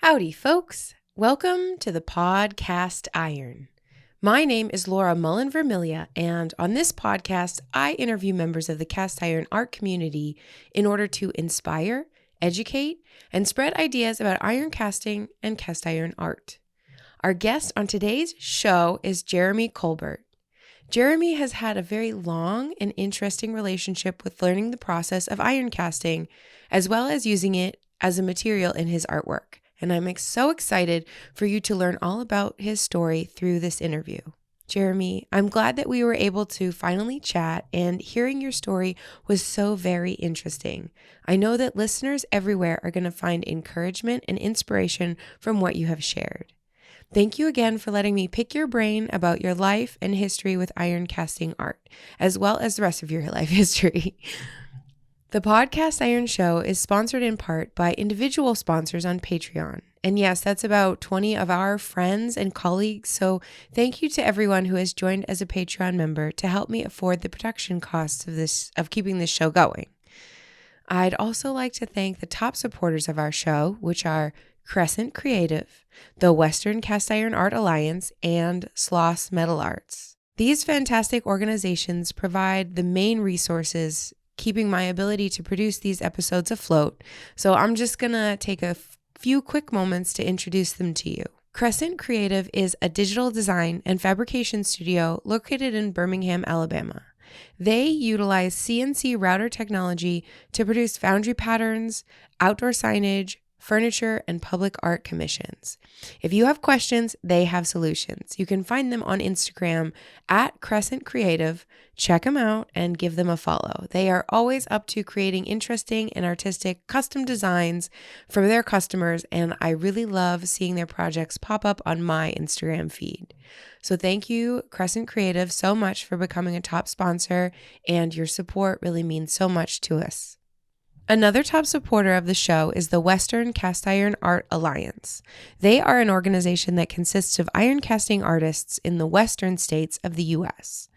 Howdy, folks. Welcome to the podCAST Iron. My name is Laura Mullen-Vermilia, and on this podcast, I interview members of the cast iron art community in order to inspire, educate, and spread ideas about iron casting and cast iron art. Our guest on today's show is Jeremy Colbert. Jeremy has had a very long and interesting relationship with learning the process of iron casting, as well as using it as a material in his artwork. And I'm so excited for you to learn all about his story through this interview. Jeremy, I'm glad that we were able to finally chat, and hearing your story was so very interesting. I know that listeners everywhere are going to find encouragement and inspiration from what you have shared. Thank you again for letting me pick your brain about your life and history with iron casting art, as well as the rest of your life history. The podCAST Iron Show is sponsored in part by individual sponsors on Patreon. And yes, that's about 20 of our friends and colleagues. So thank you to everyone who has joined as a Patreon member to help me afford the production costs of keeping this show going. I'd also like to thank the top supporters of our show, which are Crescent Creative, the Western Cast Iron Art Alliance, and Sloss Metal Arts. These fantastic organizations provide the main resources keeping my ability to produce these episodes afloat, so I'm just gonna take a few quick moments to introduce them to you. Crescent Creative is a digital design and fabrication studio located in Birmingham, Alabama. They utilize CNC router technology to produce foundry patterns, outdoor signage, furniture, and public art commissions. If you have questions, they have solutions. You can find them on Instagram at Crescent Creative. Check them out and give them a follow. They are always up to creating interesting and artistic custom designs for their customers, and I really love seeing their projects pop up on my Instagram feed. So thank you, Crescent Creative, so much for becoming a top sponsor, and your support really means so much to us. Another top supporter of the show is the Western Cast Iron Art Alliance. They are an organization that consists of iron casting artists in the western states of the U.S.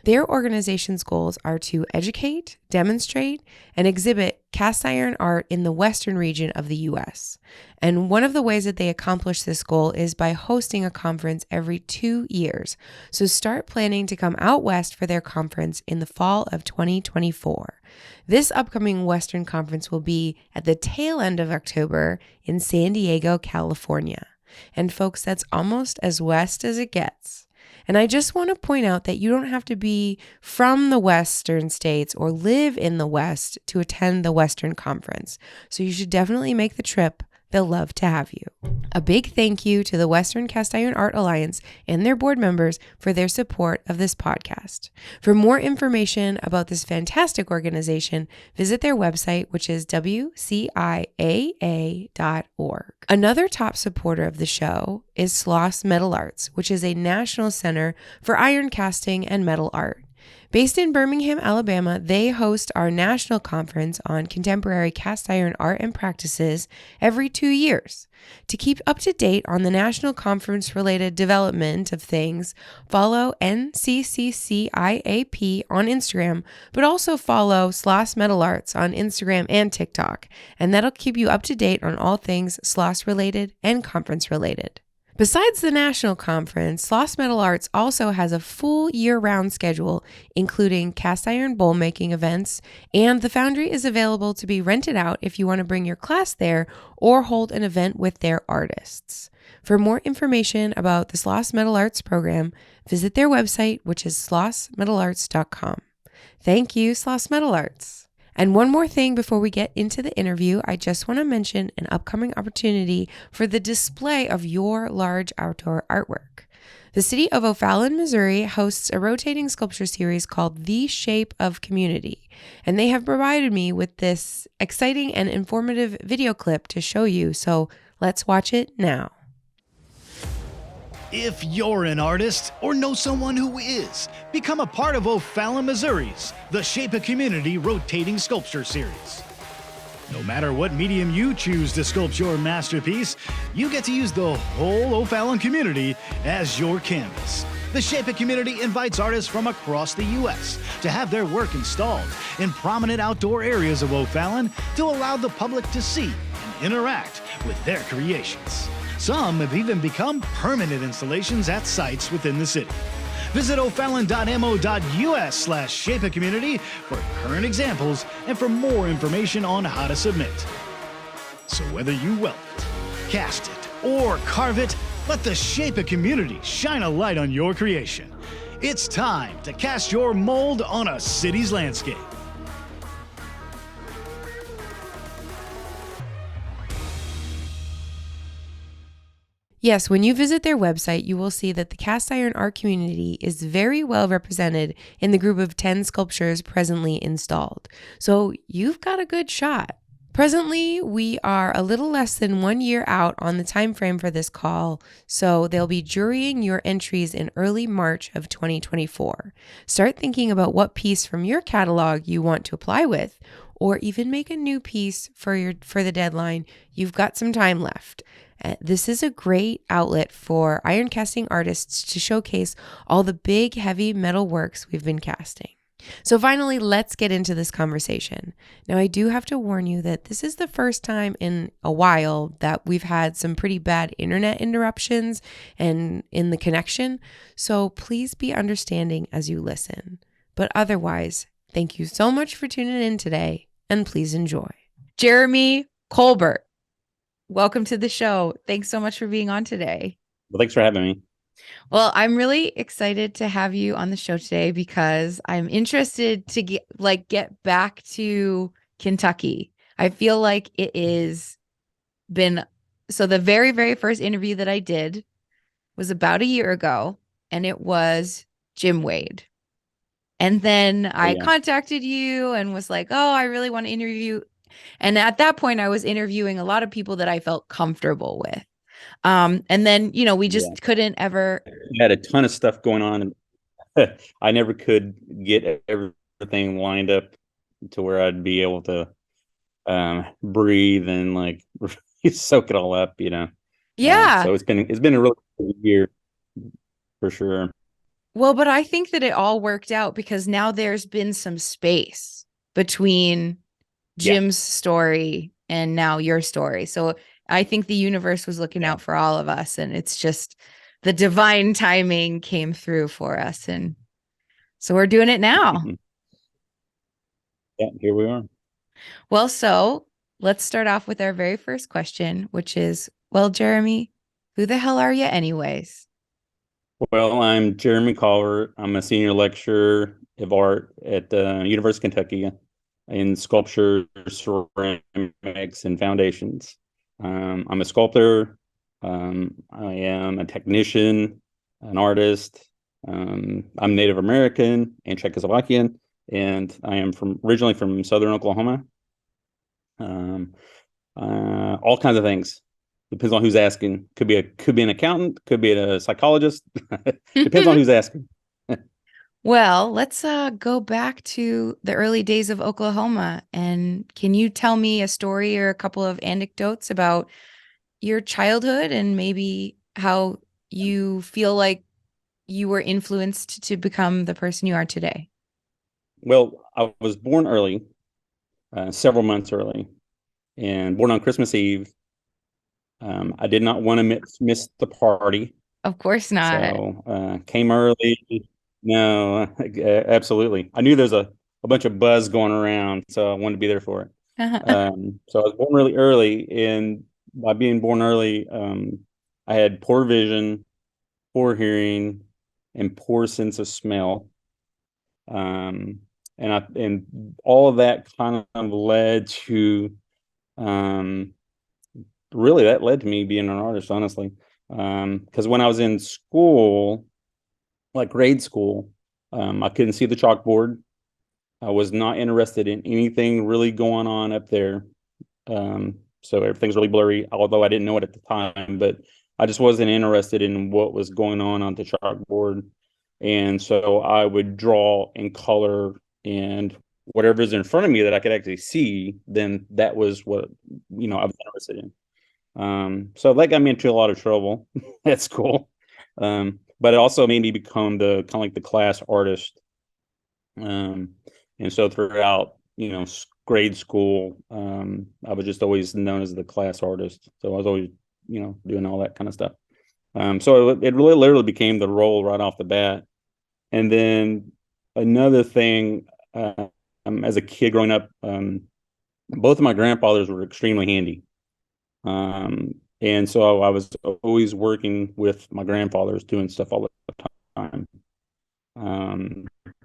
Their organization's goals are to educate, demonstrate, and exhibit cast iron art in the western region of the U.S. And one of the ways that they accomplish this goal is by hosting a conference every 2 years. So start planning to come out west for their conference in the fall of 2024. This upcoming Western Conference will be at the tail end of October in San Diego, California. And folks, that's almost as west as it gets. And I just want to point out that you don't have to be from the Western states or live in the West to attend the Western Conference. So you should definitely make the trip. They'll love to have you. A big thank you to the Western Cast Iron Art Alliance and their board members for their support of this podcast. For more information about this fantastic organization, visit their website, which is wciaa.org. Another top supporter of the show is Sloss Metal Arts, which is a national center for iron casting and metal art. Based in Birmingham, Alabama, they host our national conference on contemporary cast iron art and practices every 2 years. To keep up to date on the national conference-related development of things, follow NCCCIAP on Instagram, but also follow Sloss Metal Arts on Instagram and TikTok, and that'll keep you up to date on all things Sloss-related and conference-related. Besides the national conference, Sloss Metal Arts also has a full year-round schedule, including cast iron bowl making events, and the foundry is available to be rented out if you want to bring your class there or hold an event with their artists. For more information about the Sloss Metal Arts program, visit their website, which is slossmetalarts.com. Thank you, Sloss Metal Arts. And one more thing before we get into the interview, I just want to mention an upcoming opportunity for the display of your large outdoor artwork. The city of O'Fallon, Missouri hosts a rotating sculpture series called The Shape of Community, and they have provided me with this exciting and informative video clip to show you, so let's watch it now. If you're an artist or know someone who is, become a part of O'Fallon, Missouri's The Shape of Community Rotating Sculpture Series. No matter what medium you choose to sculpt your masterpiece, you get to use the whole O'Fallon community as your canvas. The Shape of Community invites artists from across the U.S. to have their work installed in prominent outdoor areas of O'Fallon to allow the public to see and interact with their creations. Some have even become permanent installations at sites within the city. Visit o'fallon.mo.us/shapeacommunity for current examples and for more information on how to submit. So whether you weld it, cast it, or carve it, let the Shape a Community shine a light on your creation. It's time to cast your mold on a city's landscape. Yes, when you visit their website, you will see that the cast iron art community is very well represented in the group of 10 sculptures presently installed. So you've got a good shot. Presently, we are a little less than 1 year out on the time frame for this call, so they'll be jurying your entries in early March of 2024. Start thinking about what piece from your catalog you want to apply with, or even make a new piece for the deadline. You've got some time left. This is a great outlet for iron casting artists to showcase all the big, heavy metal works we've been casting. So finally, let's get into this conversation. Now, I do have to warn you that this is the first time in a while that we've had some pretty bad internet interruptions and in the connection. So please be understanding as you listen. But otherwise, thank you so much for tuning in today, and please enjoy. Jeremy Colbert, welcome to the show. Thanks so much for being on today. Well, thanks for having me. Well, I'm really excited to have you on the show today because I'm interested to get back to Kentucky. I feel like it is so the very, very first interview that I did was about a year ago, and it was Jim Wade. And then I contacted you and was like, oh, I really want to interview. And at that point, I was interviewing a lot of people that I felt comfortable with. And then, we just couldn't ever. We had a ton of stuff going on. I never could get everything lined up to where I'd be able to breathe and soak it all up, Yeah. So it's been a really good year for sure. Well, but I think that it all worked out because now there's been some space between Jim's story and now your story. So I think the universe was looking out for all of us, and it's just the divine timing came through for us. And so we're doing it now. Yeah, here we are. Well, so let's start off with our very first question, which is, well, Jeremy, who the hell are you anyways? Well, I'm Jeremy Colbert. I'm a senior lecturer of art at the University of Kentucky in sculpture, ceramics, and foundations. I'm a sculptor. I am a technician, an artist. I'm Native American and Czechoslovakian, and I am originally from Southern Oklahoma. All kinds of things. Depends on who's asking. Could be an accountant. Could be a psychologist. Depends on who's asking. Well, let's go back to the early days of Oklahoma. And can you tell me a story or a couple of anecdotes about your childhood and maybe how you feel like you were influenced to become the person you are today? Well, I was born early, several months early, and born on Christmas Eve. I did not want to miss the party. Of course not. So came early. No, absolutely. I knew there's a bunch of buzz going around, so I wanted to be there for it. So I was born really early, and by being born early, I had poor vision, poor hearing, and poor sense of smell. And all of that kind of led to, really that led to me being an artist, honestly. Because when I was in school, like grade school, I couldn't see the chalkboard. I was not interested in anything really going on up there. So everything's really blurry, although I didn't know it at the time, but I just wasn't interested in what was going on the chalkboard. And so I would draw in color, and whatever's in front of me that I could actually see, then that was what, I was interested in. So that got me into a lot of trouble at school. But it also made me become the kind of like the class artist. And so throughout, grade school, I was just always known as the class artist. So I was always, doing all that kind of stuff. So it really literally became the role right off the bat. And then another thing, as a kid growing up, both of my grandfathers were extremely handy. And so I was always working with my grandfathers doing stuff all the time.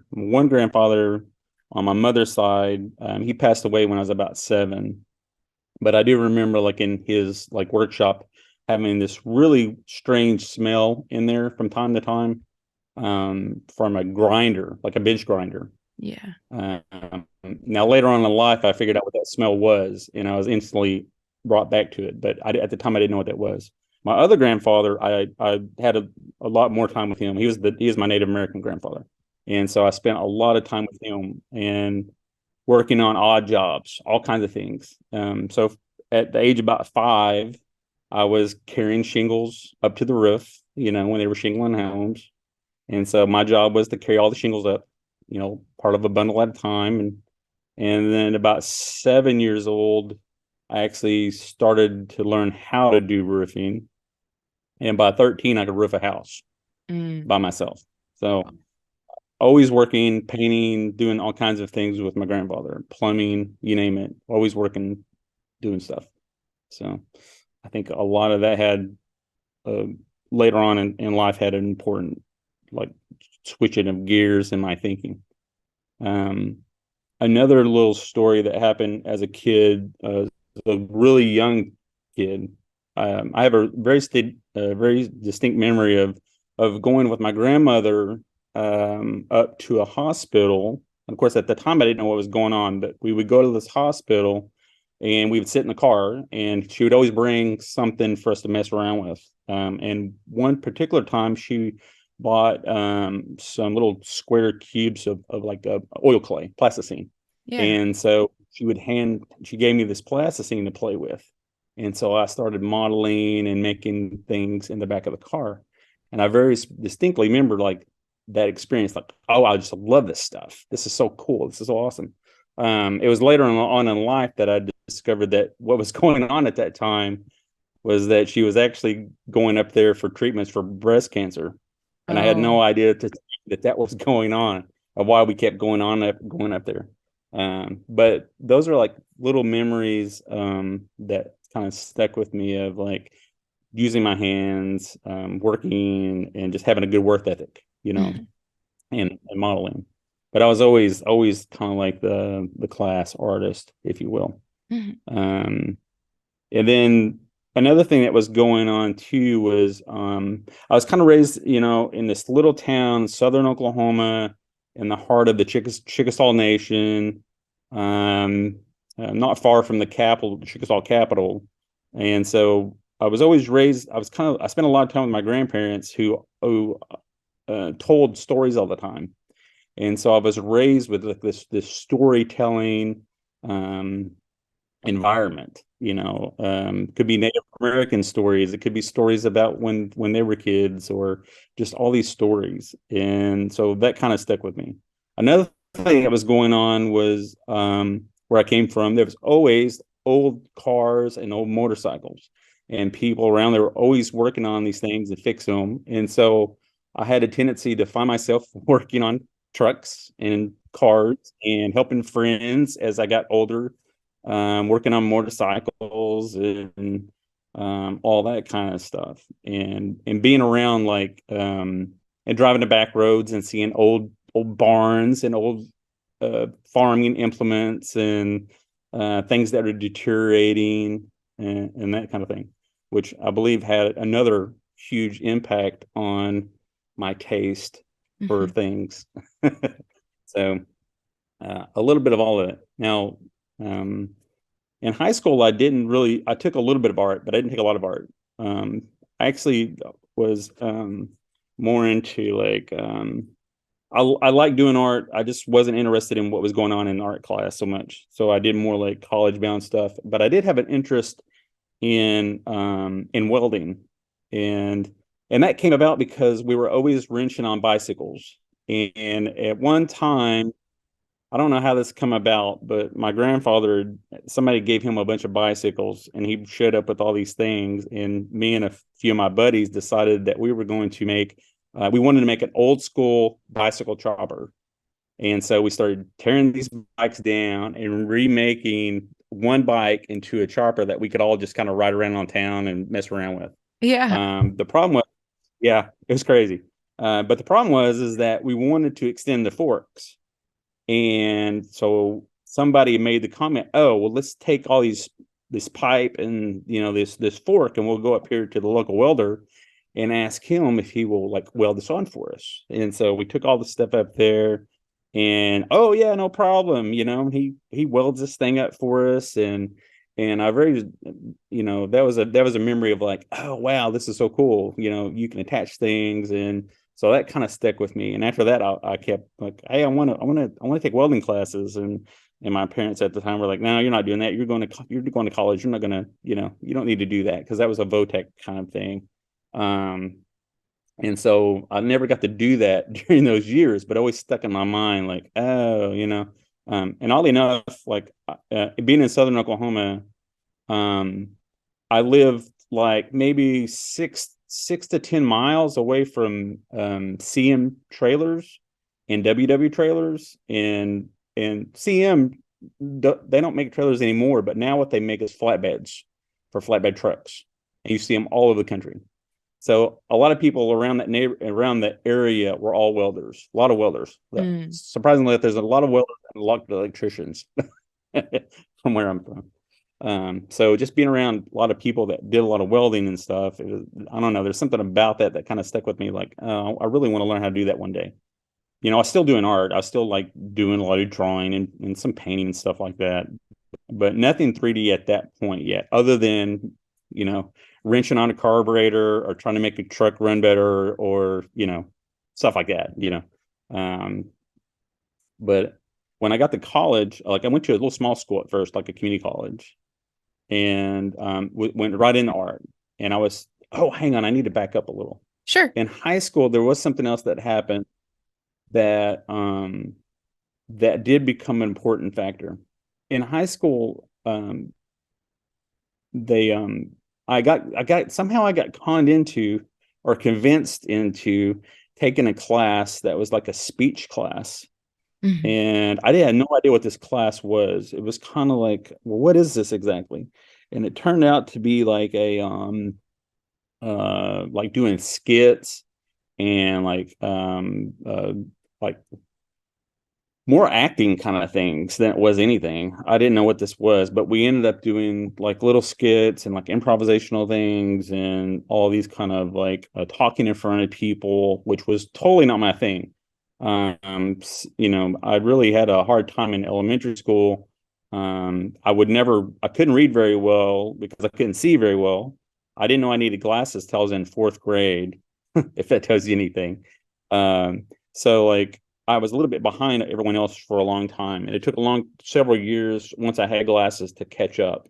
One grandfather on my mother's side, he passed away when I was about 7. But I do remember, like, in his like workshop, having this really strange smell in there from time to time, from a grinder, like a bench grinder. Yeah. Now later on in life, I figured out what that smell was, and I was instantly brought back to it. But at the time, I didn't know what that was. My other grandfather, I had a lot more time with him. He was my Native American grandfather, and so I spent a lot of time with him and working on odd jobs, all kinds of things. So at the age of about 5, I was carrying shingles up to the roof, when they were shingling homes. And so my job was to carry all the shingles up, part of a bundle at a time. And then about 7 years old, I actually started to learn how to do roofing. And by 13, I could roof a house by myself. So always working, painting, doing all kinds of things with my grandfather, plumbing, you name it, always working, doing stuff. So I think a lot of that had, later on in life, had an important, like, switching of gears in my thinking. Another little story that happened as a kid, a really young kid. I have a very distinct memory of going with my grandmother up to a hospital. And of course, at the time, I didn't know what was going on, but we would go to this hospital and we would sit in the car, and she would always bring something for us to mess around with. And one particular time, she bought some little square cubes of like oil clay, plasticine. Yeah. And so she gave me this plasticine to play with. And so I started modeling and making things in the back of the car. And I very distinctly remember, like, that experience, like, oh, I just love this stuff. This is so cool. This is so awesome. It was later on in life that I discovered that what was going on at that time was that she was actually going up there for treatments for breast cancer. And I had no idea that was going on, or why we kept going up there. But those are like little memories that kind of stuck with me, of like using my hands, working, and just having a good work ethic, and modeling. But I was always kind of like the class artist, if you will. And then another thing that was going on too was, I was kind of raised, in this little town, southern Oklahoma, in the heart of the Chickasaw Nation, not far from the capital, the Chickasaw capital. And so I was always raised. I spent a lot of time with my grandparents who told stories all the time. And so I was raised with like this storytelling environment. Could be Native American stories. It could be stories about when they were kids, or just all these stories. And so that kind of stuck with me. Another thing that was going on was, where I came from, there was always old cars and old motorcycles, and people around there were always working on these things and fix them. And so I had a tendency to find myself working on trucks and cars and helping friends as I got older, working on motorcycles and all that kind of stuff, and being around, like, and driving the back roads and seeing old barns and old farming implements and things that are deteriorating, and that kind of thing, which I believe had another huge impact on my taste for things. So a little bit of all of it. Now, in high school, I took a little bit of art, but I didn't take a lot of art. I actually was more into, like, I like doing art. I just wasn't interested in what was going on in art class so much. So I did more like college bound stuff, but I did have an interest in welding. And that came about because we were always wrenching on bicycles. And at one time, I don't know how this come about, but my grandfather, somebody gave him a bunch of bicycles and he showed up with all these things. And me and a few of my buddies decided that we were going to we wanted to make an old school bicycle chopper. And so we started tearing these bikes down and remaking one bike into a chopper that we could all just kind of ride around on town and mess around with. Yeah. The problem was, yeah, it was crazy. But the problem is that we wanted to extend the forks. And so somebody made the comment, oh, well, let's take all this pipe and, this fork, and we'll go up here to the local welder and ask him if he will like weld this on for us. And so we took all the stuff up there and, oh yeah, no problem. He welds this thing up for us. And I very, that was a memory of like, oh, wow, this is so cool. You can attach things. And so that kind of stuck with me. And after that, I kept like, hey, I want to take welding classes. And my parents at the time were like, no, you're not doing that. You're going to college. You're not going to, you don't need to do that. Cause that was a VOTEC kind of thing. And so I never got to do that during those years, but always stuck in my mind, like, oh, and oddly enough, like being in Southern Oklahoma, I live like maybe six to 10 miles away from CM trailers and WW trailers, and CM, they don't make trailers anymore, but now what they make is flatbeds for flatbed trucks, and you see them all over the country. So a lot of people around that area were all welders, a lot of welders. Surprisingly, there's a lot of welders and a lot of electricians from where I'm from. So just being around a lot of people that did a lot of welding and stuff, I don't know, there's something about that kind of stuck with me. Like, I really want to learn how to do that one day. I was still doing art. I was still like doing a lot of drawing and some painting and stuff like that, but nothing 3D at that point yet, other than, wrenching on a carburetor or trying to make a truck run better or, stuff like that, but when I got to college, like I went to a little small school at first, like a community college, and went right into art. And hang on, I need to back up a little. Sure. In high school, there was something else that happened that that did become an important factor. In high school, I got conned into or convinced into taking a class that was like a speech class. Mm-hmm. And I had no idea what this class was. It was kind of like, well, what is this exactly? And it turned out to be like like doing skits and like more acting kind of things than it was anything. I didn't know what this was, but we ended up doing like little skits and like improvisational things and all these kind of like talking in front of people, which was totally not my thing. I really had a hard time in elementary school. I couldn't read very well because I couldn't see very well. I didn't know I needed glasses till I was in 4th grade, if that tells you anything. So like, I was a little bit behind everyone else for a long time, and it took several years once I had glasses to catch up.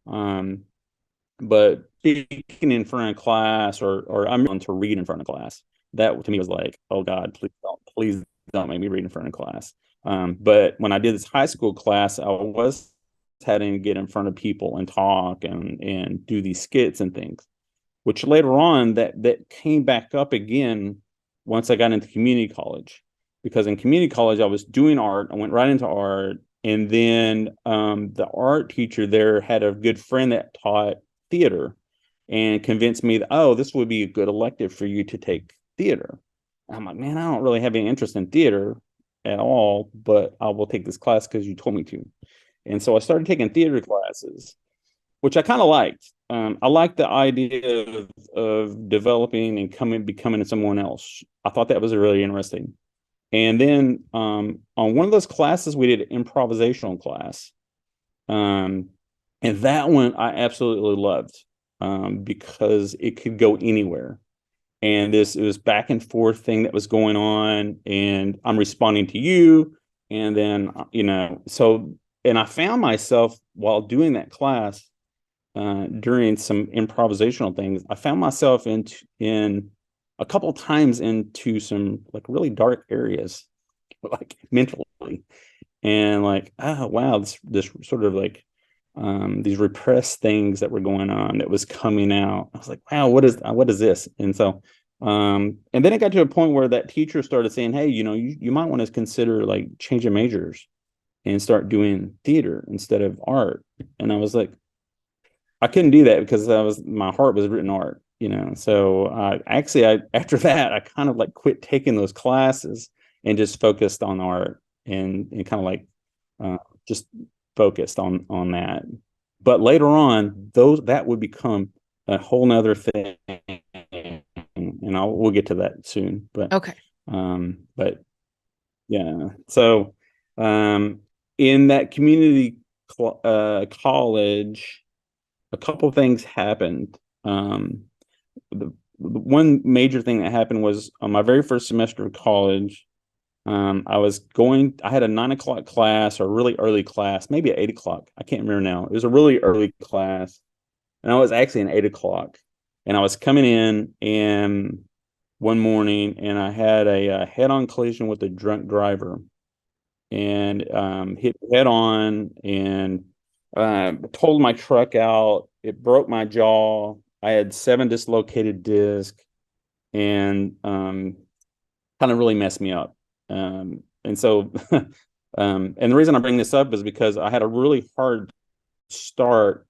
But speaking in front of class, or I'm going to read in front of class, that to me was like, oh God, please don't make me read in front of class. But when I did this high school class, I was having to get in front of people and talk and do these skits and things, which later on that came back up again once I got into community college. Because in community college, I was doing art. I went right into art. And then the art teacher there had a good friend that taught theater and convinced me that, oh, this would be a good elective for you to take theater. And I'm like, man, I don't really have any interest in theater at all, but I will take this class because you told me to. And so I started taking theater classes, which I kind of liked. I liked the idea of developing and becoming someone else. I thought that was really interesting. And then on one of those classes, we did an improvisational class. And that one I absolutely loved because it could go anywhere. And it was back and forth thing that was going on. And I'm responding to you. And then, and I found myself while doing that class during some improvisational things, I found myself in a couple of times into some like really dark areas, like mentally. and like, oh wow, this sort of like these repressed things that were going on that was coming out. I was like, wow, what is this? And so and then it got to a point where that teacher started saying, hey, you might want to consider like changing majors and start doing theater instead of art. And I was like, I couldn't do that because my heart was written art, So I after that I kind of like quit taking those classes and just focused on art and kind of like just focused on that. But later on, that would become a whole nother thing, and we'll get to that soon. Okay. But yeah, so in that community college, a couple things happened. The one major thing that happened was on my very first semester of college. I had a 9 o'clock class or a really early class, maybe at 8 o'clock. I can't remember now. It was a really early class, and I was actually an 8 o'clock. And I was coming in and one morning, and I had a head-on collision with a drunk driver, and hit head on and totaled my truck out. It broke my jaw. I had 7 dislocated discs, and kind of really messed me up. And so, and the reason I bring this up is because I had a really hard start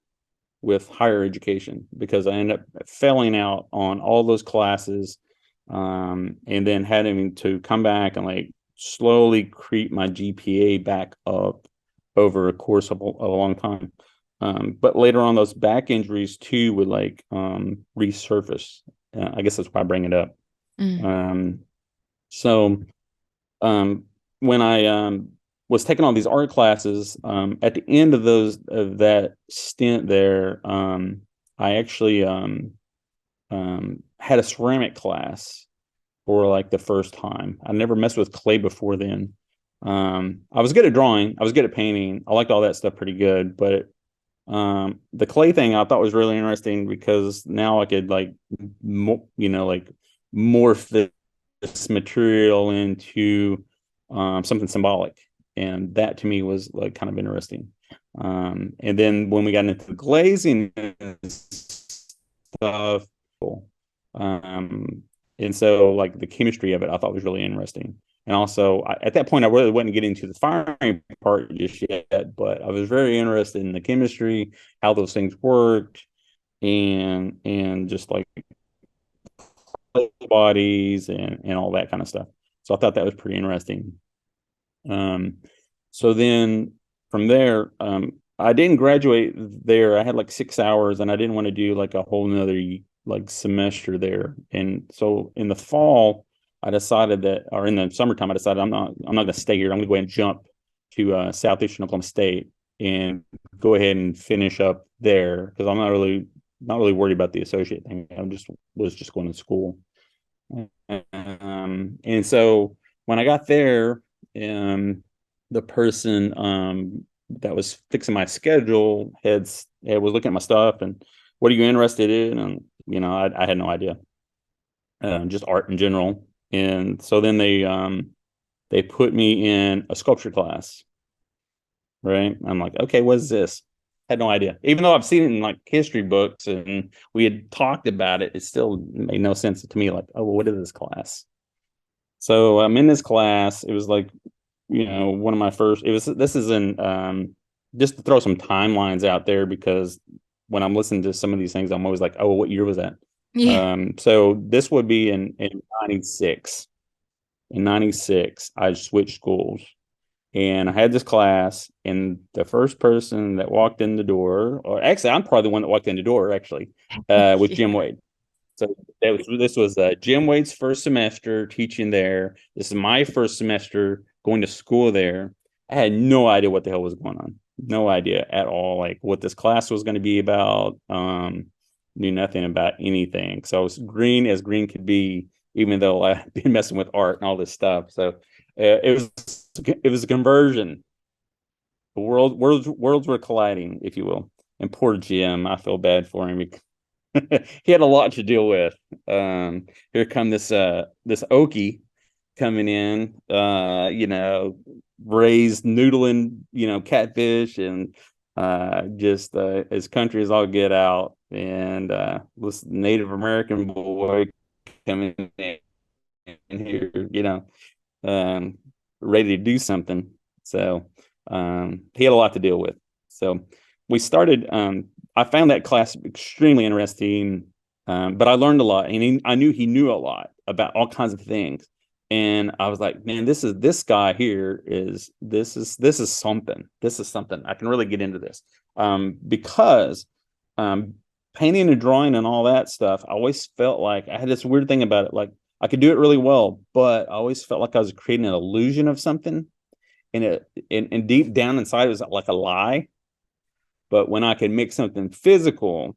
with higher education because I ended up failing out on all those classes, and then having to come back and like slowly creep my GPA back up over a course of a long time. But later on, those back injuries too would like resurface. I guess that's why I bring it up. So when I was taking all these art classes, at the end of that stint there, I actually had a ceramic class for like the first time. I never messed with clay before then. I was good at drawing. I was good at painting. I liked all that stuff pretty good, but the clay thing I thought was really interesting because now I could like, like morph this material into something symbolic, and that to me was like kind of interesting. And then when we got into the glazing stuff, and so like the chemistry of it I thought was really interesting. And also at that point I really wasn't getting to the firing part just yet, but I was very interested in the chemistry, how those things worked, and just like bodies and all that kind of stuff. So I thought that was pretty interesting. So then from there, I didn't graduate there. I had like 6 hours, and I didn't want to do like a whole nother like semester there. And so in the fall, I decided that, or in the summertime, I decided I'm not going to stay here. I'm going to go ahead and jump to Southeastern Oklahoma State and go ahead and finish up there because I'm not really worried about the associate thing. I was just going to school. And so when I got there, the person that was fixing my schedule was looking at my stuff and, what are you interested in? And I had no idea, just art in general. And so then they put me in a sculpture class. Right? I'm like, okay, what is this? Had no idea. Even though I've seen it in like history books and we had talked about it, it still made no sense to me. Like, oh, well, what is this class? So I'm in this class. It was like, one of my first. This is in just to throw some timelines out there because when I'm listening to some of these things, I'm always like, oh, what year was that? Yeah. So this would be in 96. In 96, I switched schools. And I had this class, and the first person that walked in the door, or actually, I'm probably the one that walked in the door, actually, was Jim Wade. So this was Jim Wade's first semester teaching there. This is my first semester going to school there. I had no idea what the hell was going on. No idea at all, like what this class was going to be about. Knew nothing about anything. So I was green as green could be, even though I've been messing with art and all this stuff. So it was a conversion. The worlds were colliding, if you will. And poor Jim, I feel bad for him. He had a lot to deal with. Here come this Okie coming in, raised noodling, catfish and just as country as all get out. And this Native American boy coming in here, um, ready to do something. So he had a lot to deal with. So we started. I found that class extremely interesting, but I learned a lot, and I knew he knew a lot about all kinds of things. And I was like, man, this guy here is something. This is something I can really get into this, because painting and drawing and all that stuff. I always felt like I had this weird thing about it, like I could do it really well, but I always felt like I was creating an illusion of something, and deep down inside it was like a lie. But when I could make something physical,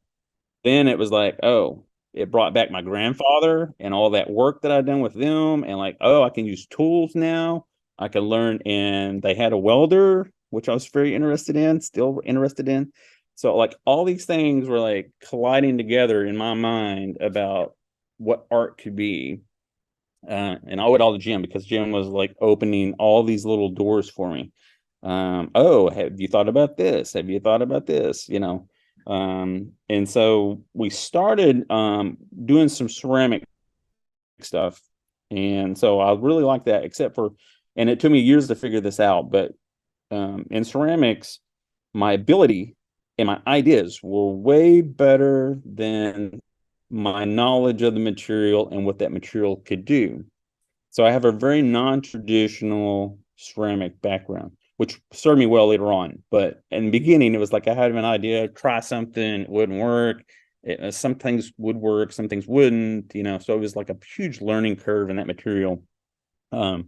then it was like, oh, it brought back my grandfather and all that work that I'd done with them. And like, oh, I can use tools now. I can learn. And they had a welder, which I was very interested in, still interested in. So like all these things were like colliding together in my mind about what art could be. And I owed it all to Jim, because Jim was like opening all these little doors for me. Oh, have you thought about this? Have you thought about this? And so we started doing some ceramic stuff. And so I really like that, and it took me years to figure this out, but in ceramics, my ability and my ideas were way better than my knowledge of the material and what that material could do. So I have a very non-traditional ceramic background, which served me well later on. But in the beginning, it was like I had an idea, try something, it wouldn't work. Some things would work, some things wouldn't, so it was like a huge learning curve in that material. And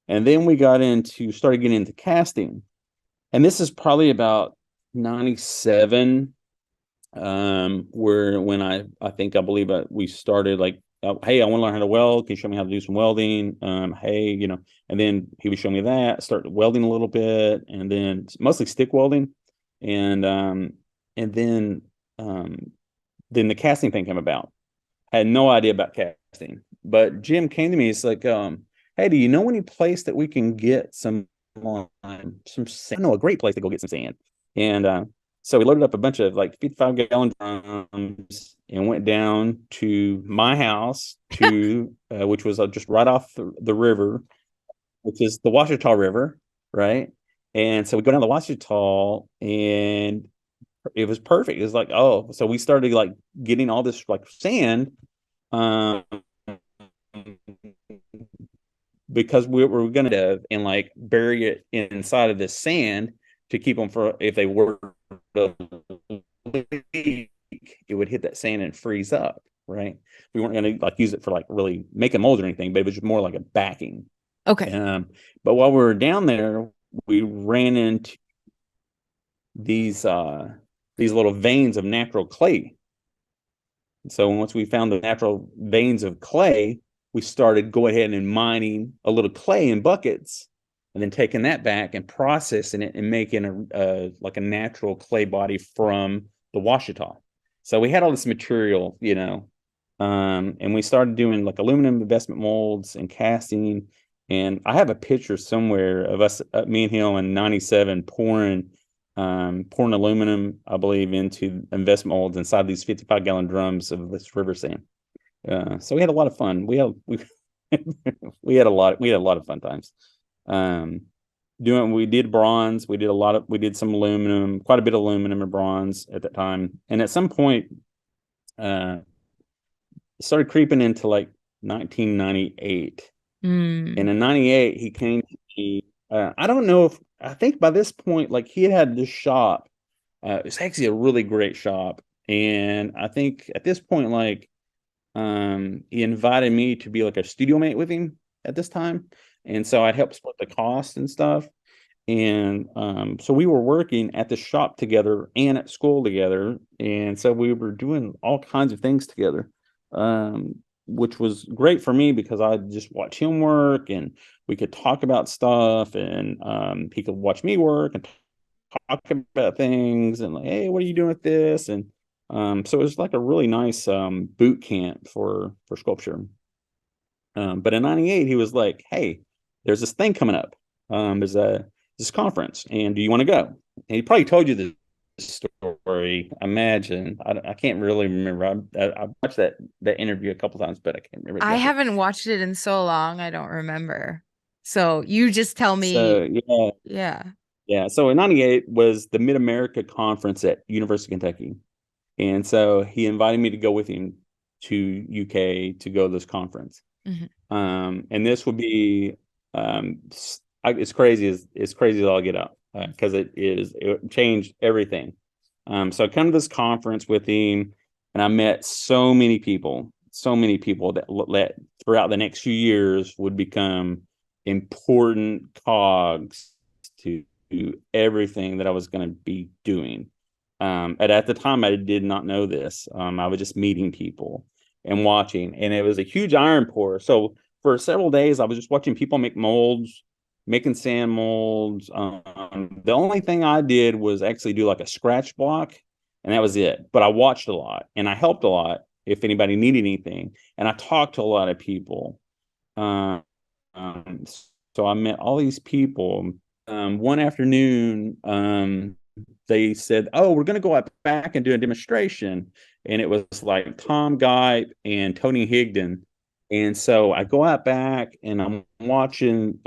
then we started getting into casting. And this is probably about 97, when I believe we started like, hey, I want to learn how to weld. Can you show me how to do some welding? Hey, and then he would show me that, start welding a little bit, and then mostly stick welding. And then the casting thing came about. I had no idea about casting, but Jim came to me. He's like, hey, do you know any place that we can get some sand? I know a great place to go get some sand. And so we loaded up a bunch of like 55-gallon drums and went down to my house, which was just right off the river, which is the Washita River, right? And so we go down the Washita, and it was perfect. It was like, oh, so we started like getting all this like sand, because we were going to and like bury it inside of this sand to keep them for if they were to leak, it would hit that sand and freeze up, right? We weren't going to like use it for like really making molds or anything, but it was just more like a backing. Okay. But while we were down there, we ran into these little veins of natural clay. So once we found the natural veins of clay, we started going ahead and mining a little clay in buckets, and then taking that back and processing it and making like a natural clay body from the Washita. So we had all this material, and we started doing like aluminum investment molds and casting. And I have a picture somewhere of us, me and him in 97, pouring aluminum, I believe, into investment molds inside these 55-gallon drums of this river sand. So we had a lot of fun. We had a lot of fun times. We did bronze. We did some aluminum, quite a bit of aluminum and bronze at that time. And at some point, it started creeping into like 1998. And in 98, he came to me. I don't know I think by this point, like he had this shop. It's actually a really great shop. And I think at this point, like, he invited me to be like a studio mate with him at this time. And so I'd help split the cost and stuff. And so we were working at the shop together and at school together. And so we were doing all kinds of things together, which was great for me because I just watch him work and we could talk about stuff, and he could watch me work and talk about things and like, hey, what are you doing with this? And so it was like a really nice boot camp for sculpture. But in 98, he was like, hey, there's this thing coming up. There's this conference, and do you want to go? And he probably told you this story. I imagine. I can't really remember. I watched that interview a couple times, but I can't remember I exactly. haven't watched it in so long, I don't remember. So you just tell me. So Yeah. yeah. So in '98 was the Mid America Conference at University of Kentucky, and so he invited me to go with him to UK to go to this conference. And this would be it's crazy as crazy as I'll get up because it changed everything. So I come to this conference with him, and I met so many people that throughout the next few years would become important cogs to everything that I was going to be doing. At the time, I did not know this. I was just meeting people and watching, and it was a huge iron pour. So for several days, I was just watching people make molds, making sand molds. The only thing I did was actually do like a scratch block, and that was it. But I watched a lot, and I helped a lot if anybody needed anything, and I talked to a lot of people. Um, so I met all these people. One afternoon, they said, "Oh, we're going to go out back and do a demonstration," and it was like Tom Guy and Tony Higdon. And so I go out back and I'm watching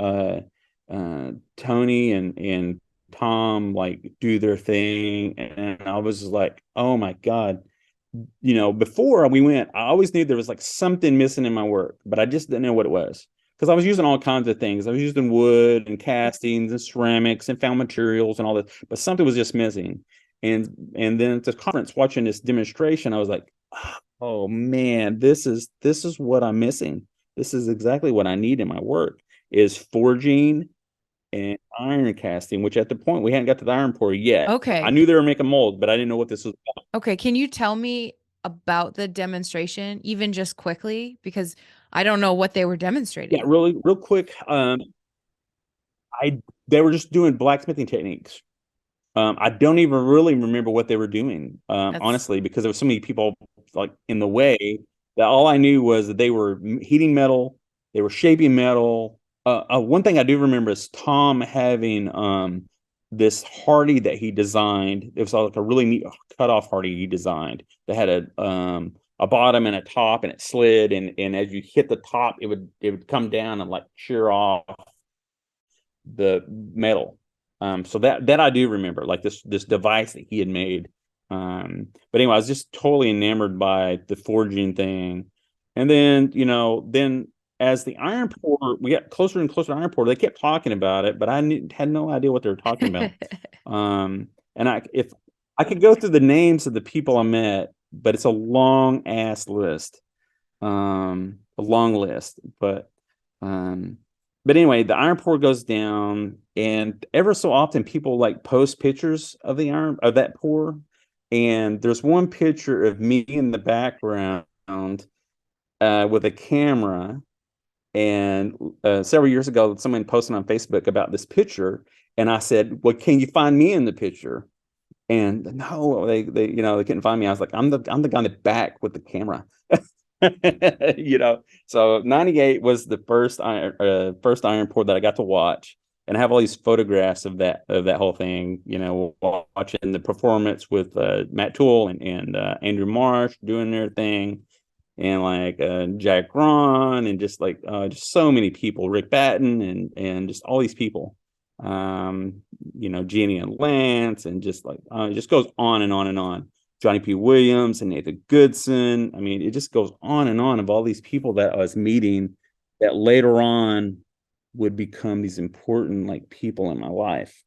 Tony and Tom like do their thing, and I was like, "Oh my God." Before we went, I always knew there was like something missing in my work, but I just didn't know what it was because I was using all kinds of things. I was using wood and castings and ceramics and found materials and all that, but something was just missing. And then at the conference, watching this demonstration, I was like, "Oh man, this is what I'm missing. This is exactly what I need in my work is forging and iron casting." Which at the point we hadn't got to the iron pour yet. Okay. I knew they were making molds, but I didn't know what this was about. Okay, can you tell me about the demonstration, even just quickly? Because I don't know what they were demonstrating. Yeah, really, real quick. They were just doing blacksmithing techniques. I don't even really remember what they were doing, honestly, because there were so many people like in the way that all I knew was that they were heating metal, they were shaping metal. One thing I do remember is Tom having this hardy that he designed. It was like a really neat cutoff hardy he designed that had a bottom and a top, and it slid, and as you hit the top, it would come down and like shear off the metal. So that I do remember, like this device that he had made. But anyway, I was just totally enamored by the forging thing. And then, then as the iron pour, we got closer and closer to iron pour, they kept talking about it, but I had no idea what they were talking about. And if I could go through the names of the people I met, but it's a long ass list, a long list, but anyway, the iron pour goes down, and ever so often people like post pictures of that pour. And there's one picture of me in the background with a camera. And several years ago, someone posted on Facebook about this picture, and I said, "Well, can you find me in the picture?" And no, they couldn't find me. I was like, I'm the guy in the back with the camera. So '98 was the first iron pour that I got to watch, and I have all these photographs of that whole thing. Watching the performance with Matt Toole and Andrew Marsh doing their thing, and like Jack Ron, and just like just so many people, Rick Batten, and just all these people. Jeannie and Lance, and just like it just goes on and on and on. Johnny P. Williams and Nathan Goodson. I mean, it just goes on and on of all these people that I was meeting that later on would become these important like people in my life.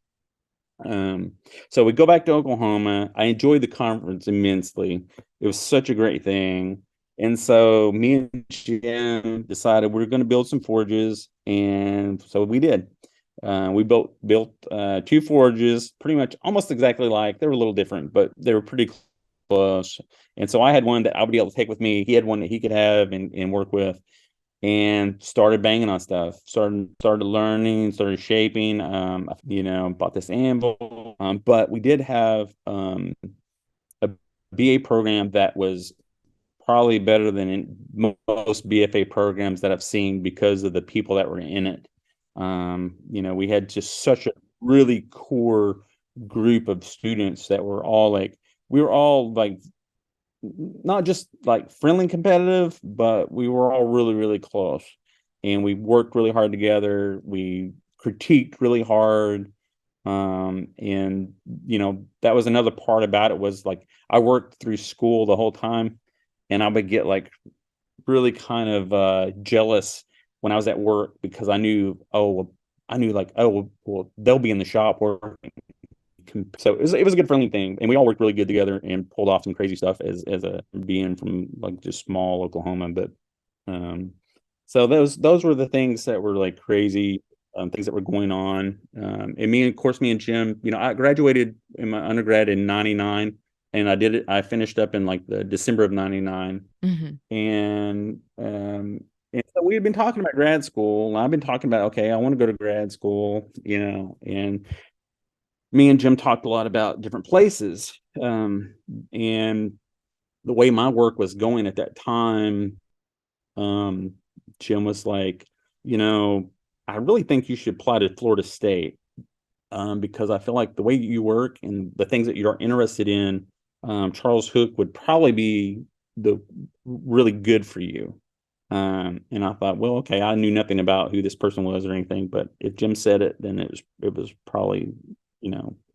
So we go back to Oklahoma. I enjoyed the conference immensely. It was such a great thing. And so me and Jim decided we were going to build some forges. And so we did. We built two forges, pretty much almost exactly like. They were a little different, but they were pretty close. And so I had one that I would be able to take with me. He had one that he could have and work with, and started banging on stuff. Started learning, started shaping. Bought this anvil. But we did have a BA program that was probably better than most BFA programs that I've seen because of the people that were in it. We had just such a really core group of students that were all like, we were all like, not just like friendly and competitive, but we were all really, really close. And we worked really hard together. We critiqued really hard. And that was another part about it, was like I worked through school the whole time, and I would get like really kind of jealous when I was at work, because I knew, like, oh, well, they'll be in the shop working. So it was a good friendly thing, and we all worked really good together and pulled off some crazy stuff as a being from like just small Oklahoma. But so those were the things that were like crazy, things that were going on. And of course, me and Jim, I graduated in my undergrad in '99, and I finished up in like the December of '99. And so we had been talking about grad school, and I've been talking about, okay, I want to go to grad school, and me and Jim talked a lot about different places. And the way my work was going at that time, Jim was like, I really think you should apply to Florida State, because I feel like the way you work and the things that you're interested in, Charles Hook would probably be the really good for you. And I thought, well, okay, I knew nothing about who this person was or anything, but if Jim said it, then it was probably,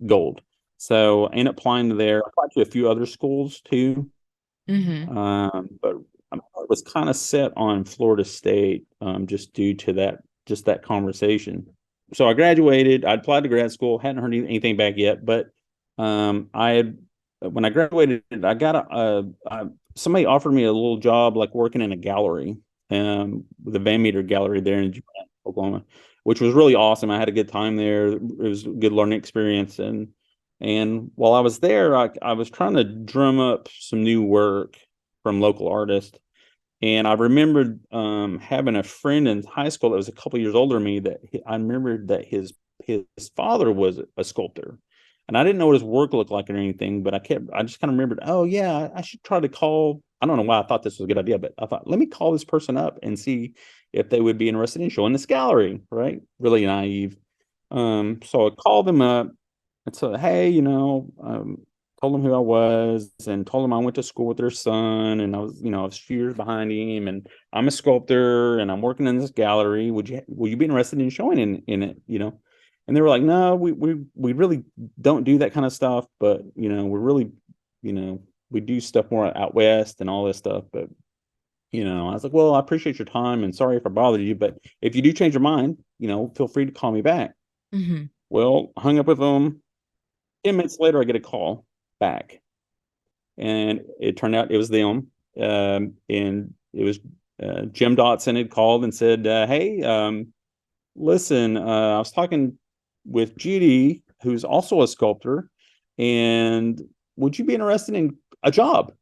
gold. So I ended up applying there. I applied to a few other schools too. But I was kind of set on Florida State, just due to that conversation. So I graduated. I applied to grad school. Hadn't heard anything back yet, but when I graduated, I got somebody offered me a little job, like working in a gallery, the Van Meter Gallery there in Oklahoma, which was really awesome. I had a good time there. It was a good learning experience. And while I was there, I was trying to drum up some new work from local artists. And I remembered having a friend in high school that was a couple years older than me, that I remembered that his father was a sculptor. And I didn't know what his work looked like or anything, but I just kind of remembered, oh yeah, I should try to call. I don't know why I thought this was a good idea, but I thought, let me call this person up and see if they would be interested in showing this gallery, right? Really naive. So I called them up and said, hey, told them who I was, and told them I went to school with their son, and I was a few years behind him, and I'm a sculptor, and I'm working in this gallery. Will you be interested in showing in it? And they were like, no, we really don't do that kind of stuff, but we're really, we do stuff more out west and all this stuff. But I was like, well, I appreciate your time, and sorry if I bothered you, but if you do change your mind, feel free to call me back. Well, hung up with them. 10 minutes later, I get a call back, and it turned out it was them. And it was Jim Dotson had called and said, hey, listen, I was talking with Judy, who's also a sculptor, and would you be interested in a job?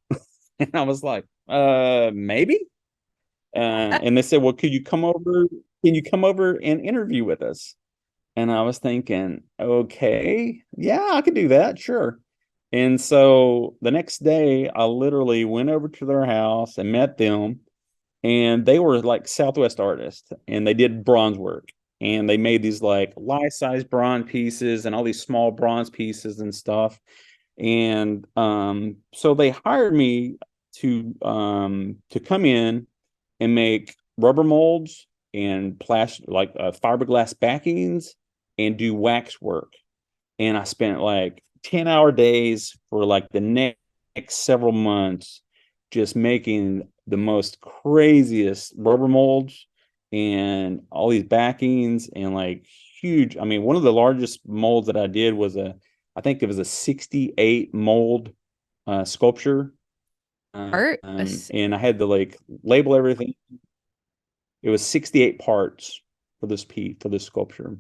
And I was like, maybe. And they said, well, can you come over and interview with us? And I was thinking, okay, yeah, I could do that, sure. And so the next day, I literally went over to their house and met them, and they were like Southwest artists, and they did bronze work. And they made these like life-size bronze pieces and all these small bronze pieces and stuff. And so they hired me to come in and make rubber molds and plastic, like fiberglass backings, and do wax work. And I spent like 10-hour days for like the next several months just making the most craziest rubber molds and all these backings, and like huge. I mean, one of the largest molds that I did was I think it was a 68 mold sculpture. And I had to like label everything. It was 68 parts for this sculpture.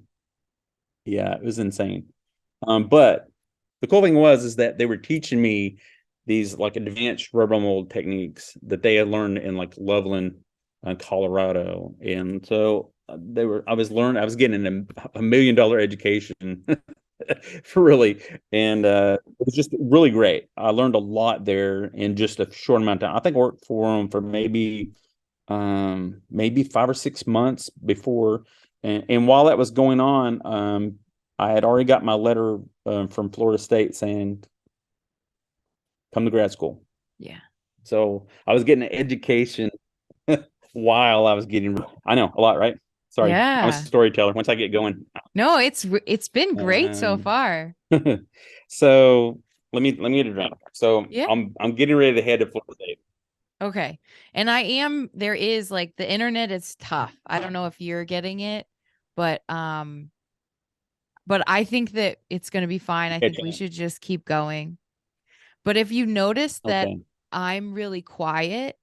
Yeah, it was insane. But the cool thing is that they were teaching me these like advanced rubber mold techniques that they had learned in like Loveland, Colorado. And so I was getting a $1 million education for really. And it was just really great. I learned a lot there in just a short amount of time. I think I worked for them for maybe 5 or 6 months before And while that was going on, I had already got my letter from Florida State saying, come to grad school. Yeah. So I was getting an education while I was getting, I know a lot, right? Sorry. I'm a Yeah. storyteller. Once I get going. No, it's been great so Um, far. so let me get it done. So Yeah. I'm getting ready to head to Florida State. Okay. And there is like the internet is tough. I don't know if you're getting it, but I think that it's going to be fine. I think we Catching should just keep going. But if you notice it. that Okay. I'm really quiet,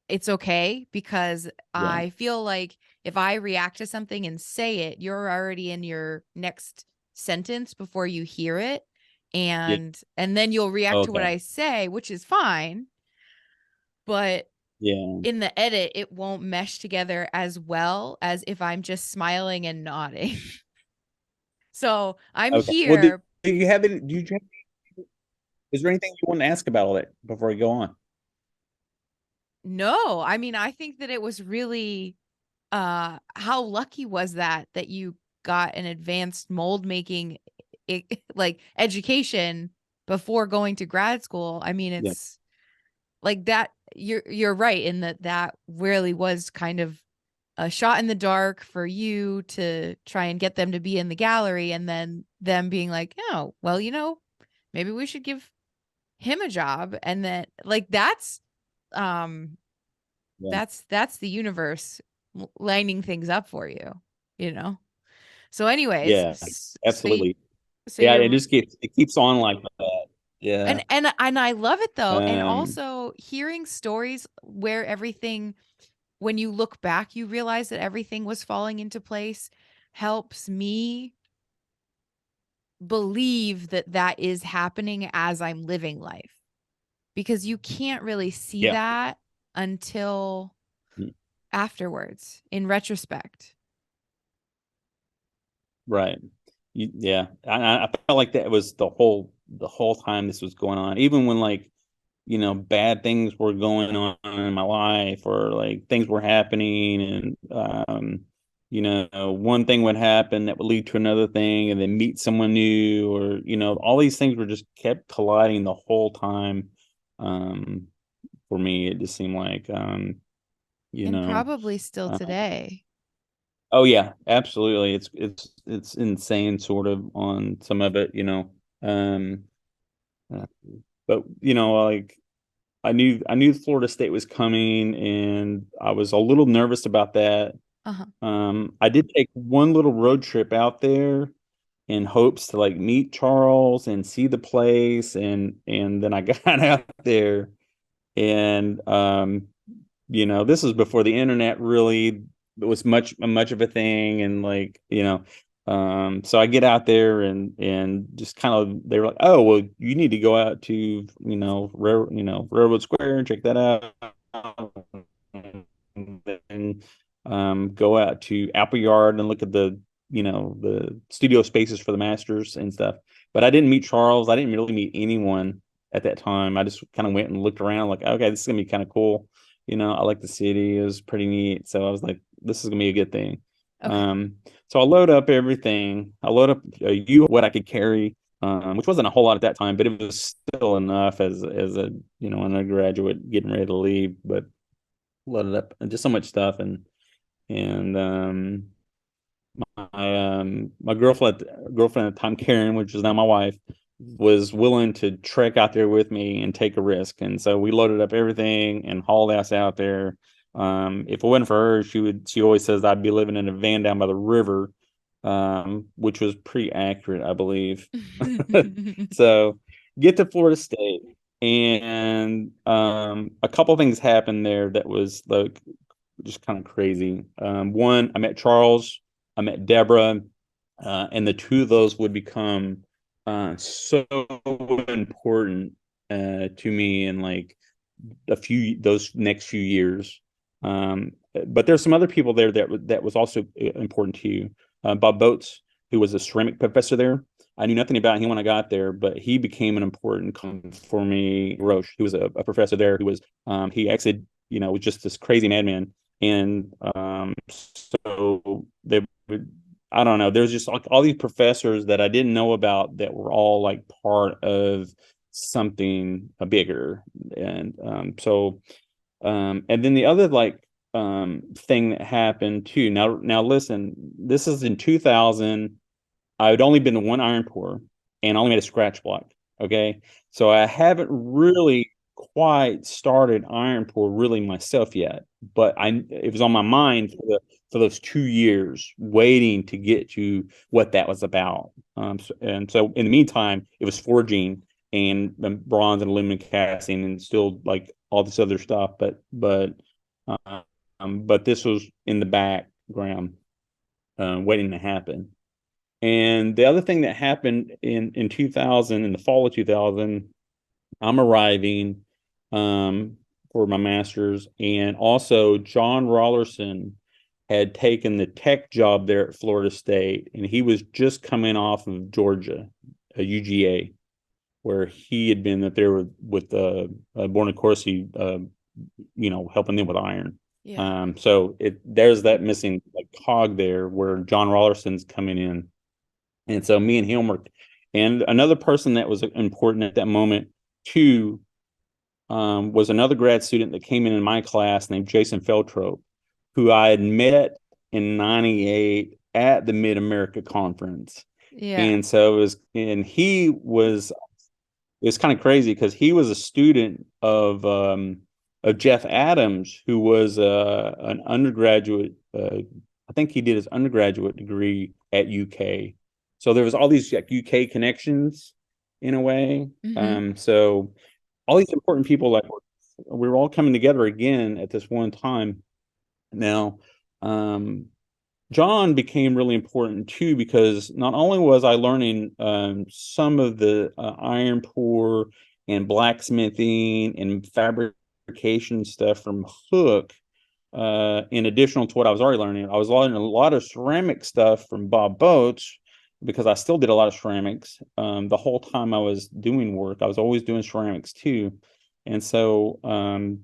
it's okay because Yeah. I feel like if I react to something and say it, you're already in your next sentence before you hear it. Yeah. And then you'll react to what Okay. I say, which is fine. But Yeah. in the edit, it won't mesh together as well as if I'm just smiling and nodding. So I'm Okay. Well, here. do you have any, is there anything you want to ask about all that before we go on? No, I mean, I think that it was really how lucky was that you got an advanced mold making like education before going to grad school. I mean, Yeah. it's like that you're right in that really was kind of a shot in the dark for you to try and get them to be in the gallery and then them being like, "Oh, well, maybe we should give him a job." And then like um Yeah. that's the universe lining things up for you, you know? So anyways, Yeah. Absolutely. so Yeah. you're It keeps on like that. Yeah. and I love it though. And Um, also hearing stories where everything when you look back, you realize that everything was falling into place helps me believe that that is happening as I'm living life because you can't really see yeah. that until afterwards in retrospect. Right. Yeah. I felt like that was the whole time this was going on. Even when like, bad things were going on in my life or like things were happening and one thing would happen that would lead to another thing and then meet someone new or, all these things were just kept colliding the whole time. Um, for me, it just seemed like you And know, probably still uh, today. oh yeah, absolutely. It's insane sort of on some of it. Um, uh, but like I knew Florida State was coming, and I was a little nervous about that. Uh-huh. I did take one little road trip out there in hopes to like meet Charles and see the place, and then I got out there, and this was before the internet really was much of a thing, and like so I get out there and just kind of they were like, oh well, you need to go out to Railroad Square and check that out, and then go out to Appleyard and look at the studio spaces for the masters and stuff. But I didn't meet Charles. I didn't really meet anyone at that time. I just kind of went and looked around, like, okay, this is gonna be kind of cool. I like the city. It was pretty neat. So I was like, this is gonna be a good thing. Okay. So I load up everything. I load up what I could carry, which wasn't a whole lot at that time, but it was still enough as a undergraduate getting ready to leave. But loaded up and just so much stuff, and my girlfriend at the time, Karen, which is now my wife, was willing to trek out there with me and take a risk. And so we loaded up everything and hauled ass out there. If it wasn't for her, she always says I'd be living in a van down by the river, which was pretty accurate, I believe. So get to Florida State, and a couple things happened there that was like just kind of crazy. One, I met Charles, I met Deborah, and the two of those would become so important to me in like those next few years. But there's some other people there that was also important to you. Bob Boats, who was a ceramic professor there. I knew nothing about him when I got there, but he became an important for me. Roche, he was a professor there who was he actually was just this crazy madman. And so they would, I don't know, there's just like all these professors that I didn't know about that were all like part of something bigger. And and then the other like thing that happened too. Now listen, this is in 2000. I had only been to one iron pour and I only made a scratch block. Okay. So I haven't really quite started iron pour really myself yet, but it was on my mind for those 2 years waiting to get to what that was about. And so in the meantime, it was forging and bronze and aluminum casting and still like all this other stuff. But this was in the background, waiting to happen. And the other thing that happened in 2000, in the fall of 2000, I'm arriving for my master's, and also John Rollerson had taken the tech job there at Florida State, and he was just coming off of Georgia, a UGA, where he had been up there with Born Corsi, helping them with iron. Yeah. So there's that missing like cog there where John Rollerson's coming in. And so me and him were, and another person that was important at that moment too, was another grad student that came in my class named Jason Feltrope, who I had met in '98 at the Mid America Conference. Yeah. And so it was kind of crazy because he was a student of Jeff Adams, who was an undergraduate. I think he did his undergraduate degree at UK. So there was all these like UK connections in a way. So all these important people, like we were all coming together again at this one time. Now, John became really important too, because not only was I learning some of the iron pour and blacksmithing and fabrication stuff from Hook, in addition to what I was already learning, I was learning a lot of ceramic stuff from Bob Boats, because I still did a lot of ceramics. The whole time I was doing work, I was always doing ceramics too. And so, and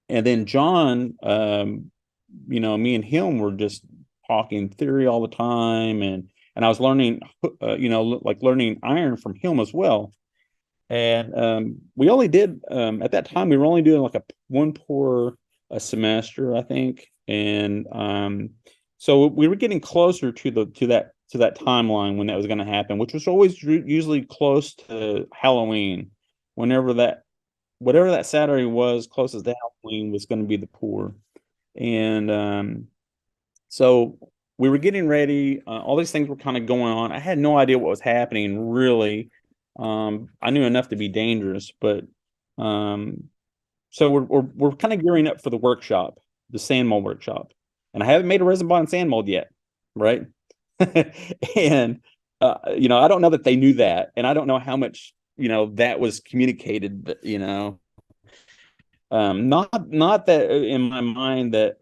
then John, me and him were just talking theory all the time. And I was learning, like learning iron from him as well. And we only did, at that time, we were only doing like one pour a semester, I think. And so we were getting closer to that timeline when that was going to happen, which was always usually close to Halloween. Whatever that Saturday was closest to Halloween was going to be the pour. And so we were getting ready. All these things were kind of going on. I had no idea what was happening, really. I knew enough to be dangerous, but so we're kind of gearing up for the workshop, the sand mold workshop, and I haven't made a resin bond sand mold yet, right? And I don't know that they knew that, and I don't know how much that was communicated, but not that in my mind that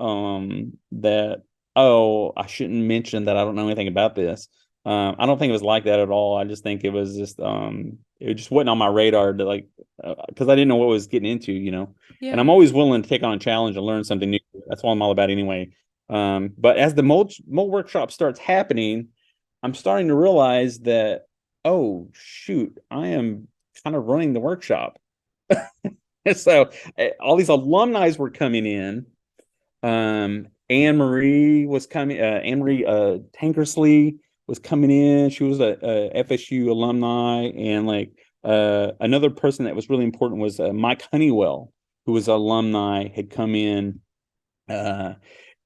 I shouldn't mention that I don't know anything about this. I don't think it was like that at all. I just think it was just it just wasn't on my radar to like, because I didn't know what I was getting into, Yeah. And I'm always willing to take on a challenge and learn something new. That's what I'm all about anyway. But as the mold workshop starts happening, I'm starting to realize that, oh shoot, I am kind of running the workshop. And so all these alumni were coming in. Anne Marie Tankersley was coming in. She was a FSU alumni, and like another person that was really important was Mike Honeywell, who was an alumni, had come in.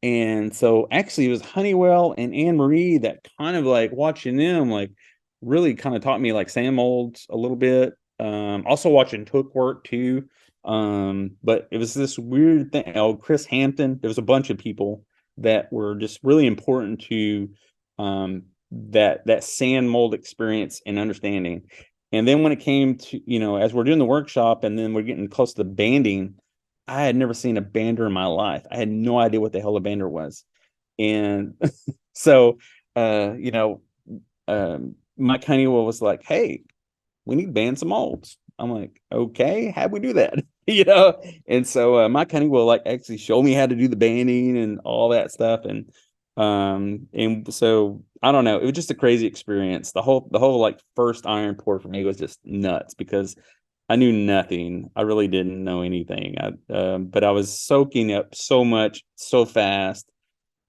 And so actually it was Honeywell and Anne Marie that kind of like watching them like really kind of taught me like sand molds a little bit. Also watching Hook work too. But it was this weird thing. Oh, Chris Hampton. There was a bunch of people that were just really important to that sand mold experience and understanding. And then when it came to, as we're doing the workshop and then we're getting close to the banding, I had never seen a bander in my life. I had no idea what the hell a bander was. And so, Mike Honeywell was like, hey, we need to band some molds. I'm like, okay, how'd we do that? you know. And so my cutting will like actually show me how to do the banding and all that stuff. And so I don't know, it was just a crazy experience. The whole like first iron pour for me was just nuts because I knew nothing. I really didn't know anything. But I was soaking up so much so fast,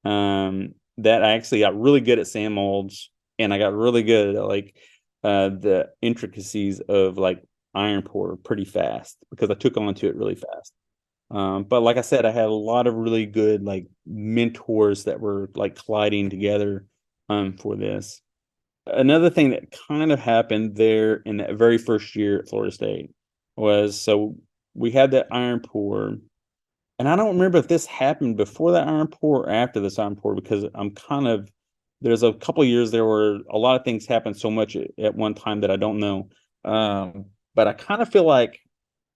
that I actually got really good at sand molds, and I got really good at like the intricacies of like iron pour pretty fast because I took on to it really fast. But like I said, I had a lot of really good like mentors that were like colliding together for this. Another thing that kind of happened there in that very first year at Florida State was, so we had that iron pour, and I don't remember if this happened before that iron pour or after this iron pour, because there's a couple of years there where a lot of things happened so much at one time that I don't know. But I kind of feel like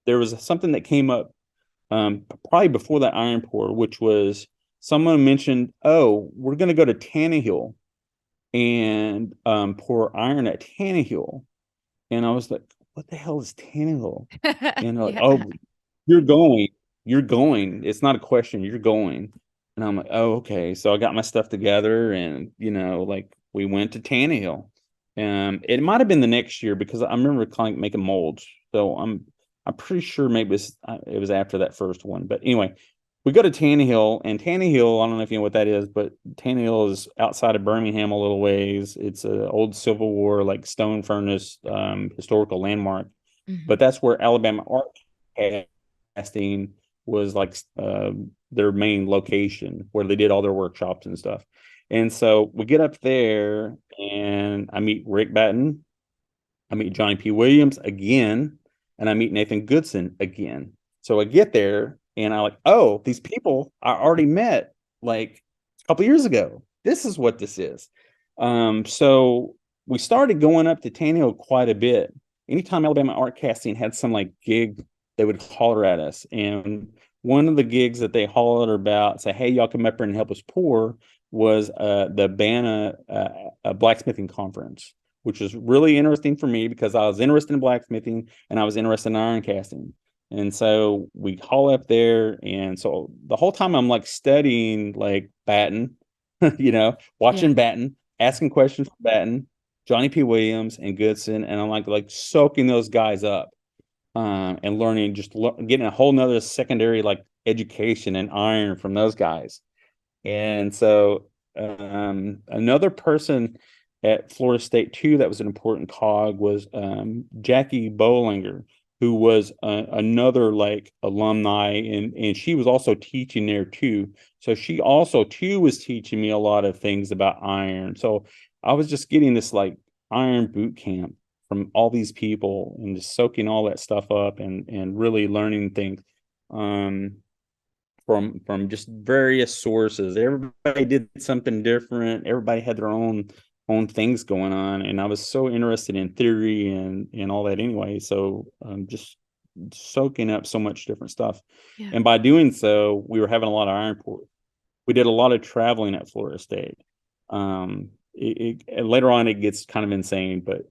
there was something that came up probably before that iron pour, which was someone mentioned, oh, we're going to go to Tannehill and pour iron at Tannehill. And I was like, what the hell is Tannehill? And they're like, Yeah. oh, you're going, you're going. It's not a question, you're going. And I'm like, oh, okay. So I got my stuff together, and like we went to Tannehill. It might have been the next year because I remember kind of making molds. So I'm pretty sure maybe it was after that first one. But anyway, we go to Tannehill, and Tannehill, I don't know if you know what that is, but Tannehill is outside of Birmingham a little ways. It's an old Civil War, like stone furnace, historical landmark. But that's where Alabama Art Casting was like their main location where they did all their workshops and stuff. And so we get up there, and I meet Rick Batten, I meet Johnny P. Williams again, and I meet Nathan Goodson again. So I get there, and I like, oh, these people I already met like a couple years ago. This is what this is. So we started going up to Tannehill quite a bit. Anytime Alabama Art Casting had some like gig, they would holler at us. And one of the gigs that they hollered about, say, hey, y'all come up here and help us pour, was the Banna blacksmithing conference, which was really interesting for me because I was interested in blacksmithing and I was interested in iron casting. And so we haul up there. And so the whole time I'm like studying like Batten, watching Batten, asking questions from Batten, Johnny P. Williams, and Goodson. And I'm like soaking those guys up and learning, getting a whole nother secondary like education and iron from those guys. And so another person at Florida State too that was an important cog was Jackie Bollinger, who was another like alumni, and she was also teaching there too. So she also too was teaching me a lot of things about iron. So I was just getting this like iron boot camp from all these people and just soaking all that stuff up and really learning things from just various sources. Everybody did something different. Everybody had their own things going on, and I was so interested in theory and all that anyway. So just soaking up so much different stuff. And by doing so, we were having a lot of iron pour. We did a lot of traveling at Florida State. Later on it gets kind of insane, but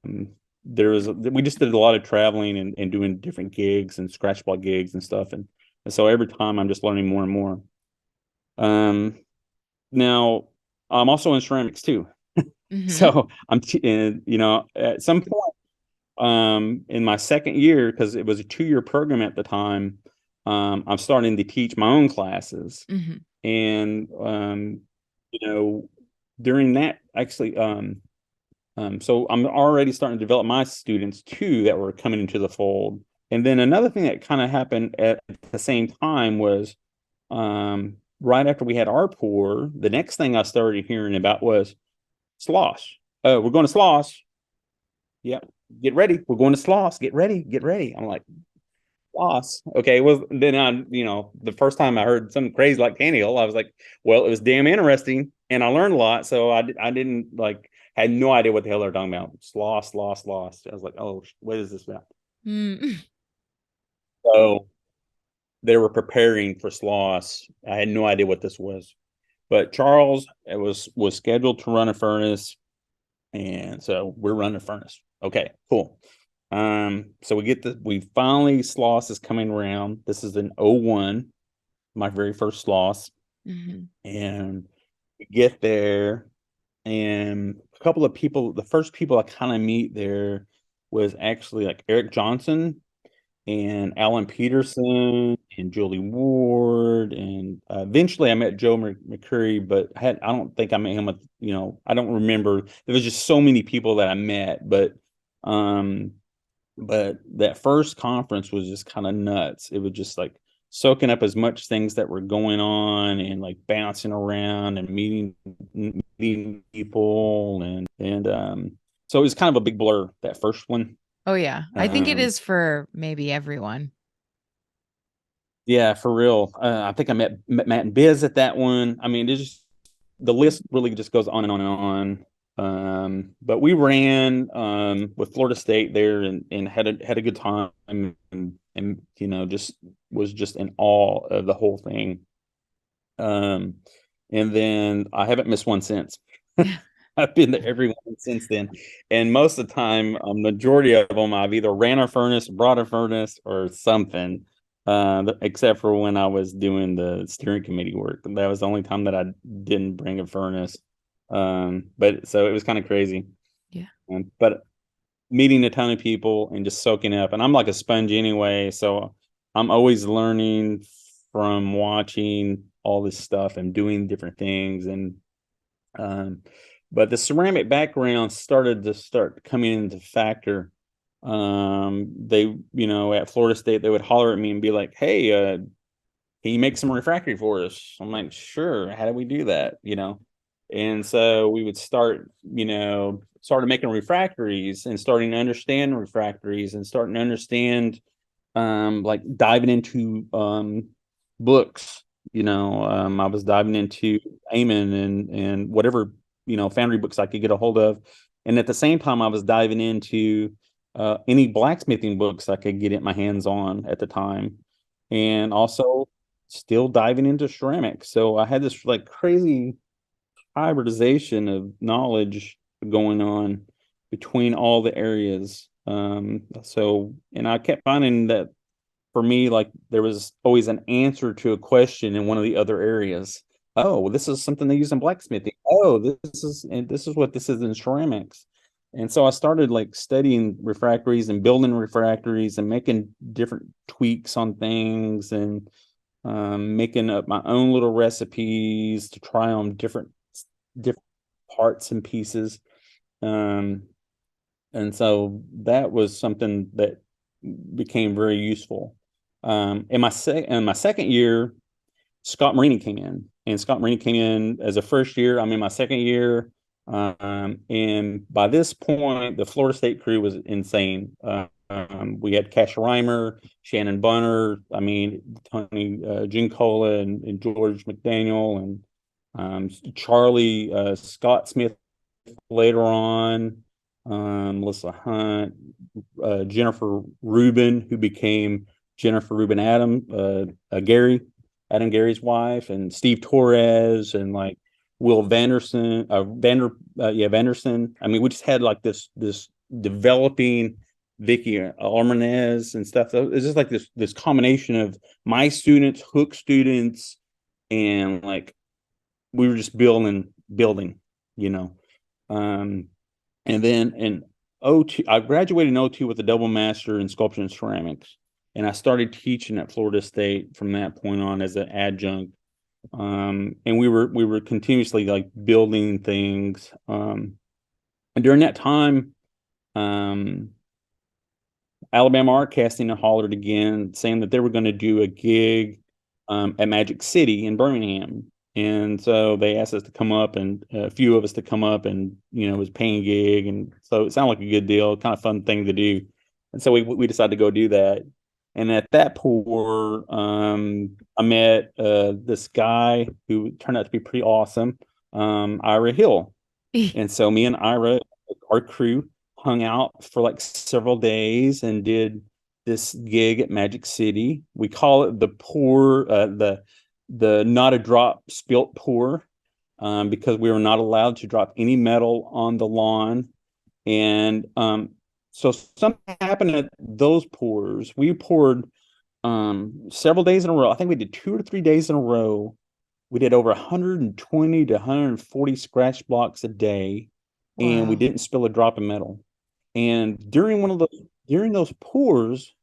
we just did a lot of traveling and doing different gigs and scratch block gigs and stuff, and so every time I'm just learning more and more. Now I'm also in ceramics too. So I'm at some point in my second year, because it was a 2-year program at the time, I'm starting to teach my own classes. And during that, actually, so I'm already starting to develop my students too that were coming into the fold. And then another thing that kind of happened at the same time was right after we had our pour, the next thing I started hearing about was slosh. Oh, we're going to slosh. Yeah, get ready. We're going to slosh. Get ready. Get ready. I'm like, slosh. Okay. Well, then the first time I heard something crazy like Tannehill, I was like, well, it was damn interesting, and I learned a lot. So I didn't had no idea what the hell they're talking about. Slosh, slosh, slosh. I was like, oh, what is this about? So they were preparing for slosh. I had no idea what this was, but Charles was scheduled to run a furnace, and so we're running a furnace. Okay, cool. So we finally, Sloss is coming around. This is in 01, my very first Sloss. And we get there, and a couple of people, the first people I kind of meet there was actually like Eric Johnson and Alan Peterson and Julie Ward, and eventually I met Joe McCurry, but I don't think I met him I don't remember. There was just so many people that I met, um, but that first conference was just kind of nuts. It was just like soaking up as much things that were going on and like bouncing around and meeting people and so it was kind of a big blur, that first one. Oh yeah. I think it is for maybe everyone. Yeah, for real. I think I met Matt and Biz at that one. I mean, the list really just goes on and on and on. But we ran with Florida State there and had a good time and just was just in awe of the whole thing. And then I haven't missed one since. I've been to every one since then, and most of the time, a majority of them, I've either ran a furnace, brought a furnace, or something. Except for when I was doing the steering committee work, that was the only time that I didn't bring a furnace. But so it was kind of crazy. Yeah. But meeting a ton of people and just soaking up, and I'm like a sponge anyway, so I'm always learning from watching all this stuff and doing different things but the ceramic background started coming into factor. They, at Florida State, they would holler at me and be like, "Hey, can you make some refractory for us?" I'm like, "Sure. How do we do that?" And so we would started making refractories and starting to understand refractories and starting to understand, like diving into books. I was diving into Amen and whatever foundry books I could get a hold of, and at the same time I was diving into any blacksmithing books I could get my hands on at the time, and also still diving into ceramics. So I had this like crazy hybridization of knowledge going on between all the areas. And I kept finding that for me, like there was always an answer to a question in one of the other areas. Oh, well, this is something they use in blacksmithing. Oh, this is what this is in ceramics. And so I started like studying refractories and building refractories and making different tweaks on things and making up my own little recipes to try on different parts and pieces. And so that was something that became very useful. In my second year, Scott Marini came in, and Scott Marini came in as a first year. I'm in my second year, and by this point, the Florida State crew was insane. We had Cash Reimer, Shannon Bunner, Tony Gincola and George McDaniel, and Charlie Scott Smith later on, Melissa Hunt, Jennifer Rubin, who became Jennifer Rubin Adam Gary's wife, and Steve Torres, and like Will Vanderson, Vanderson. We just had like this developing Vicky Armanez and stuff. So it's just like this combination of my students, Hook students, and like we were just building, and then in 02, I graduated in 02 with a double master in sculpture and ceramics. And I started teaching at Florida State from that point on as an adjunct. And we were continuously like building things. And during that time, Alabama Art Casting hollered again, saying that they were going to do a gig at Magic City in Birmingham. And so they asked us to come up, and a few of us to come up, and it was a paying gig, and so it sounded like a good deal, kind of fun thing to do. And so we decided to go do that. And at that pour, I met this guy who turned out to be pretty awesome, Ira Hill. And so me and Ira, our crew, hung out for like several days and did this gig at Magic City. We call it the pour, the not a drop spilt pour, because we were not allowed to drop any metal on the lawn. And So something happened at those pours. We poured several days in a row. I think we did 2 or 3 days in a row. We did over 120 to 140 scratch blocks a day, and we Wow. didn't spill a drop of metal. And during those pours,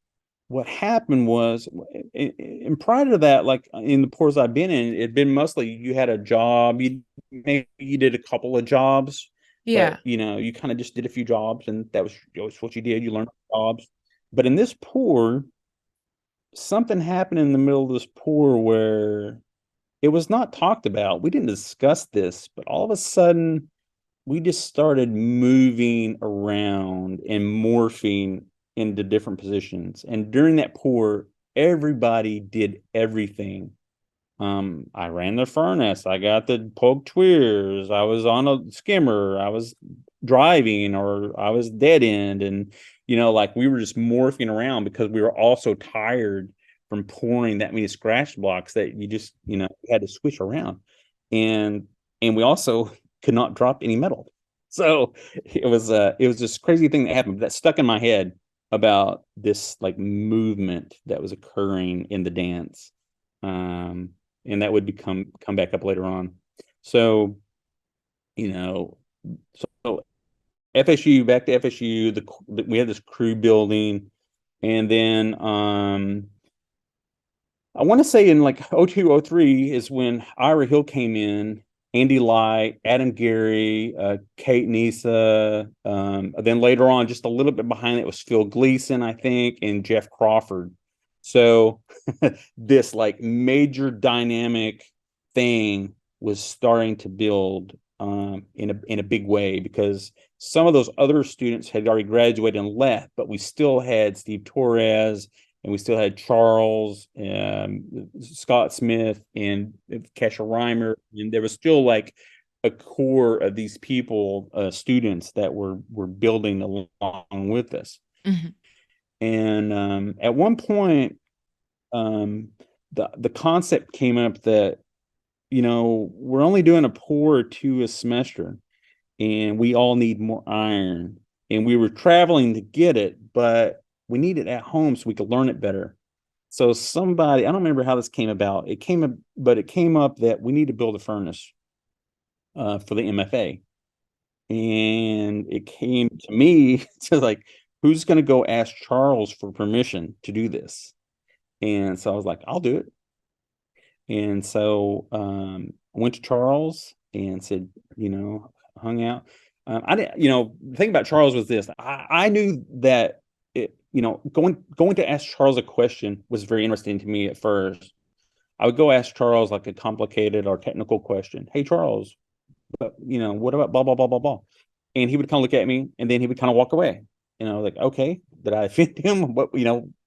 what happened was, and prior to that, like in the pours I've been in, it'd been mostly you had a job, maybe you did a couple of jobs, Yeah. but you kind of just did a few jobs, and that was what you did. You learned jobs. But in this pour, something happened in the middle of this pour where it was not talked about. We didn't discuss this, but all of a sudden we just started moving around and morphing into different positions. And during that pour, everybody did everything. I ran the furnace, I got the poke tweers, I was on a skimmer, I was driving, or I was dead end. And, like we were just morphing around because we were all so tired from pouring that many scratch blocks that you just, had to switch around. And we also could not drop any metal. So it was this crazy thing that happened that stuck in my head about this like movement that was occurring in the dance. And that would come back up later on. So, you know, so FSU, back to FSU, we had this crew building, and then I want to say in like 02, 03 is when Ira Hill came in, Andy Light, Adam Gary, Kate Nisa. Then later on, just a little bit behind it was Phil Gleason, I think, and Jeff Crawford. So this like major dynamic thing was starting to build in a big way, because some of those other students had already graduated and left, but we still had Steve Torres, and we still had Charles, Scott Smith, and Kesha Reimer, and there was still like a core of these people, students that were building along with us. Mm-hmm. And at one point, the concept came up that we're only doing a pour or two a semester, and we all need more iron, and we were traveling to get it, but we need it at home so we could learn it better. So somebody, I don't remember how this came about. It came up that we need to build a furnace for the MFA. And it came to me to like, who's going to go ask Charles for permission to do this? And so I was like, I'll do it. And so I went to Charles and said, hung out. I didn't, the thing about Charles was this. I knew that going to ask Charles a question was very interesting to me at first. I would go ask Charles like a complicated or technical question. Hey, Charles, but what about blah, blah, blah, blah, blah. And he would kind of look at me, and then he would kind of walk away. Like, okay, did I offend him? What,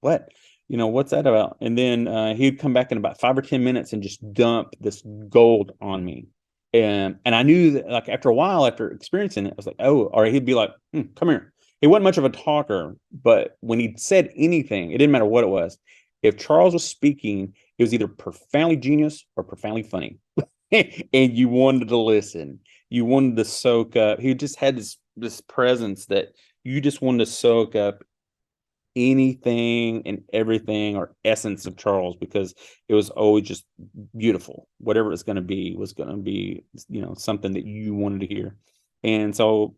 what? What's that about? And then he'd come back in about 5 or 10 minutes and just dump this gold on me. And I knew that, like, after a while, after experiencing it, I was like, oh, or he'd be like, come here. He wasn't much of a talker, but when he said anything, it didn't matter what it was. If Charles was speaking, it was either profoundly genius or profoundly funny. And you wanted to listen. You wanted to soak up. He just had this presence that you just wanted to soak up anything and everything or essence of Charles, because it was always just beautiful. Whatever it's going to be was going to be, something that you wanted to hear. And so,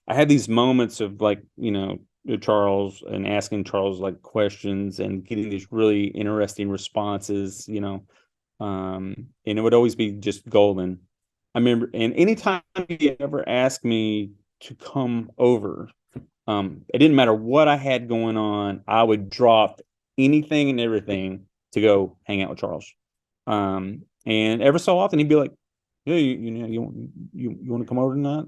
I had these moments of like, Charles, and asking Charles like questions and getting these really interesting responses, and it would always be just golden. I remember, and anytime he ever asked me to come over, it didn't matter what I had going on, I would drop anything and everything to go hang out with Charles. And every so often he'd be like, "Yeah, you want to come over tonight?"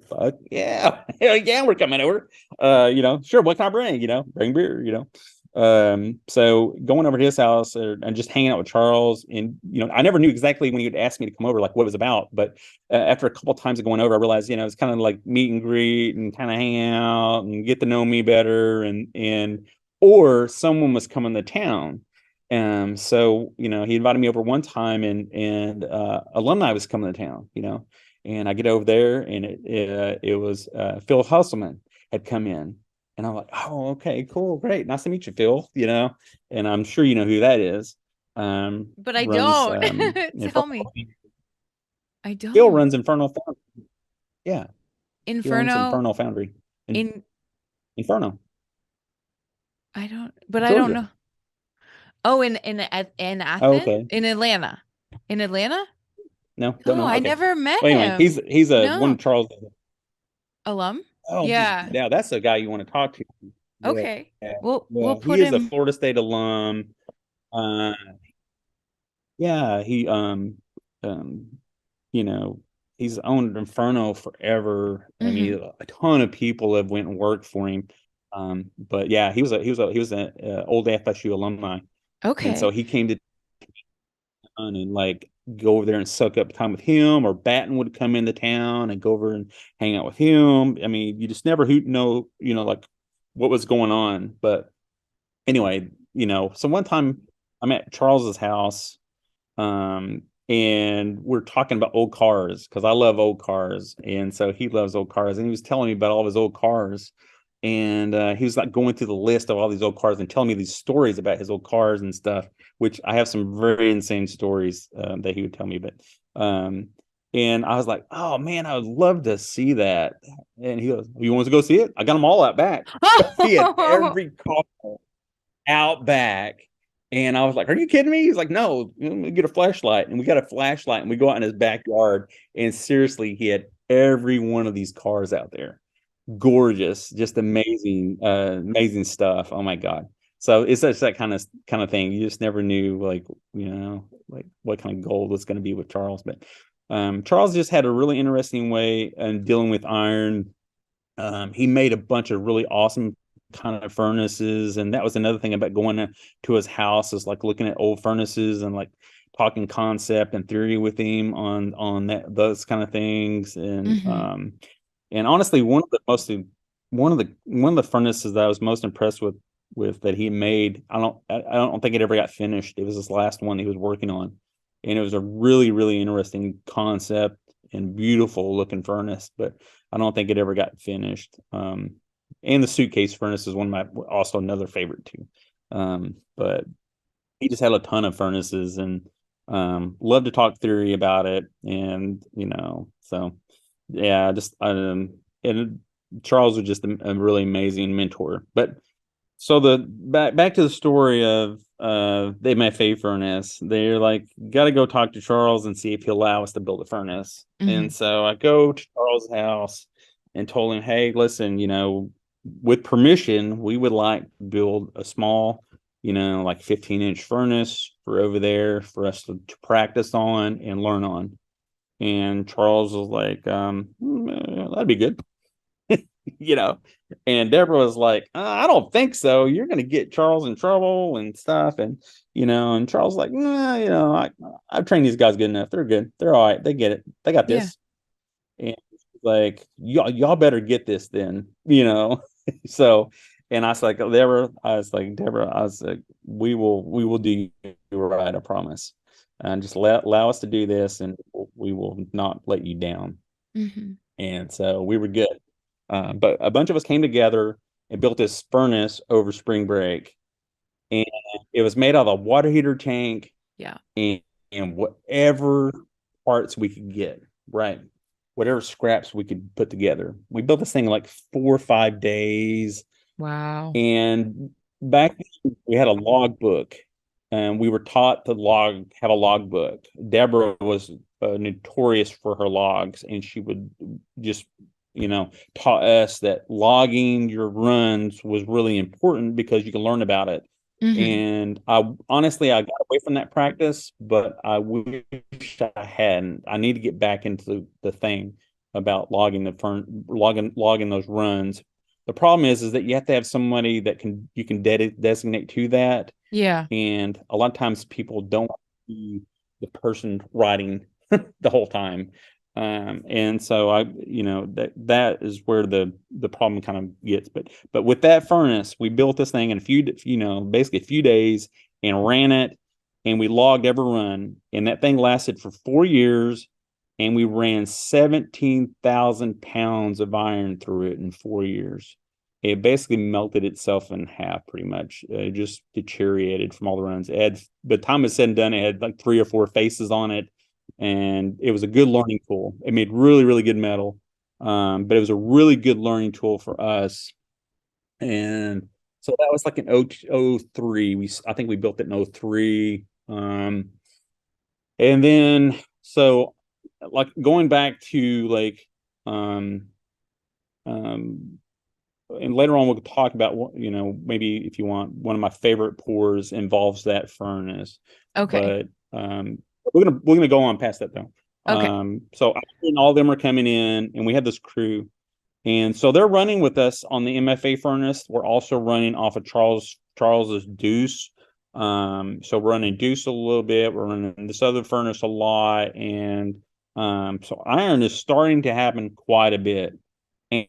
Fuck yeah, hell yeah, we're coming over. Sure, what can I bring? Bring beer. So going over to his house and just hanging out with Charles, and I never knew exactly when he would ask me to come over, like what it was about. But after a couple of times of going over, I realized, it's kind of like meet and greet and kind of hang out and get to know me better, and or someone was coming to town. So he invited me over one time, and alumni was coming to town. And I get over there, and it was Phil Husselman had come in. And I'm like, oh, okay, cool, great. Nice to meet you, Phil, you know, and I'm sure you know who that is. But I Runs don't. Tell me. I Phil don't. runs Inferno Foundry. Yeah, he owns Inferno Inferno Foundry in in Inferno, I don't, but I don't Georgia. know. Oh, in Oh, Athens, okay. in Atlanta, in Atlanta. No, don't Oh, know. I Okay. never met Well, anyway, him. he's a one No, of Charles. alum. Oh, Yeah. now that's the guy you want to talk to. Yeah, Okay. yeah, We'll yeah. He put is a him. Florida State alum. Uh, yeah, um, you know, he's owned Inferno forever. I Hmm. mean, a ton of people have went and worked for him. But yeah, he was an old FSU alumni, and so Okay. he came to town and like go over there and suck up time with him, or Batten would come into town and go over and hang out with him. I mean, you just never know, like what was going on. But anyway, so one time I'm at Charles's house, and we're talking about old cars because I love old cars, and so he loves old cars, and he was telling me about all of his old cars, and he was like going through the list of all these old cars and telling me these stories about his old cars and stuff, which I have some very insane stories that he would tell me, but and I was like, oh man, I would love to see that. And he goes, you want to go see it? I got them all out back. He had every car out back. And I was like, are you kidding me? He's like, no, we get a flashlight. And we got a flashlight and we go out in his backyard. And seriously, he had every one of these cars out there. Gorgeous, just amazing, amazing stuff. Oh my God. So it's such that kind of thing. You just never knew like what kind of gold was going to be with Charles. But Charles just had a really interesting way in dealing with iron. He made a bunch of really awesome kind of furnaces, and that was another thing about going to his house, is like looking at old furnaces and like talking concept and theory with him on those kind of things. Hmm. And honestly, one of the furnaces that I was most impressed with that he made, I don't think it ever got finished. It was his last one he was working on, and it was a really, really interesting concept and beautiful looking furnace, but I don't think it ever got finished. And the suitcase furnace is one of my, also another favorite too. But he just had a ton of furnaces, and loved to talk theory about it. And so yeah, just and Charles was just a really amazing mentor. But so the back to the story of they made a furnace. They're like, gotta go talk to Charles and see if he'll allow us to build a furnace. Hmm. And so I go to Charles' house and told him, hey, listen, with permission, we would like to build a small, like 15-inch furnace for over there for us to practice on and learn on. And Charles was like, that'd be good. you know, and Deborah was like, I don't think so. You're going to get Charles in trouble and stuff. And Charles was like, nah, I've trained these guys good enough. They're good. They're all right. They get it. They got Yeah. this. And like, y'all better get this then. So, and Deborah, we will do you right. I promise. And just allow us to do this, and we will not let you down. Hmm. And so we were good. But a bunch of us came together and built this furnace over spring break. And it was made out of a water heater tank Yeah. and whatever parts we could get, right? Whatever scraps we could put together. We built this thing in like 4 or 5 days. Wow. And back then, we had a log book, and we were taught to have a log book. Deborah was notorious for her logs, and she would just, taught us that logging your runs was really important because you can learn about it. Hmm. And I got away from that practice, but I wish I hadn't. I need to get back into the thing about logging those runs. The problem is that you have to have somebody that you can designate to that, Yeah. and a lot of times people don't see the person writing the whole time. And so that is where the problem kind of gets. But with that furnace, we built this thing in basically a few days, and ran it, and we logged every run, and that thing lasted for 4 years, and we ran 17,000 pounds of iron through it in 4 years. it basically melted itself in half pretty much. It just deteriorated from all the runs. It had, by the time it's said and done, it had like 3 or 4 faces on it, and it was a good learning tool. It made really, really good metal, but it was a really good learning tool for us. And so that was like in 03. I think we built it in 03. And then so like going back to like and later on we'll talk about what, maybe if you want, one of my favorite pours involves that furnace. Okay. But we're gonna go on past that though. Okay. So all of them are coming in, and we have this crew, and so they're running with us on the MFA furnace. We're also running off of Charles's Deuce. So we're running Deuce a little bit. We're running this other furnace a lot, and so iron is starting to happen quite a bit, and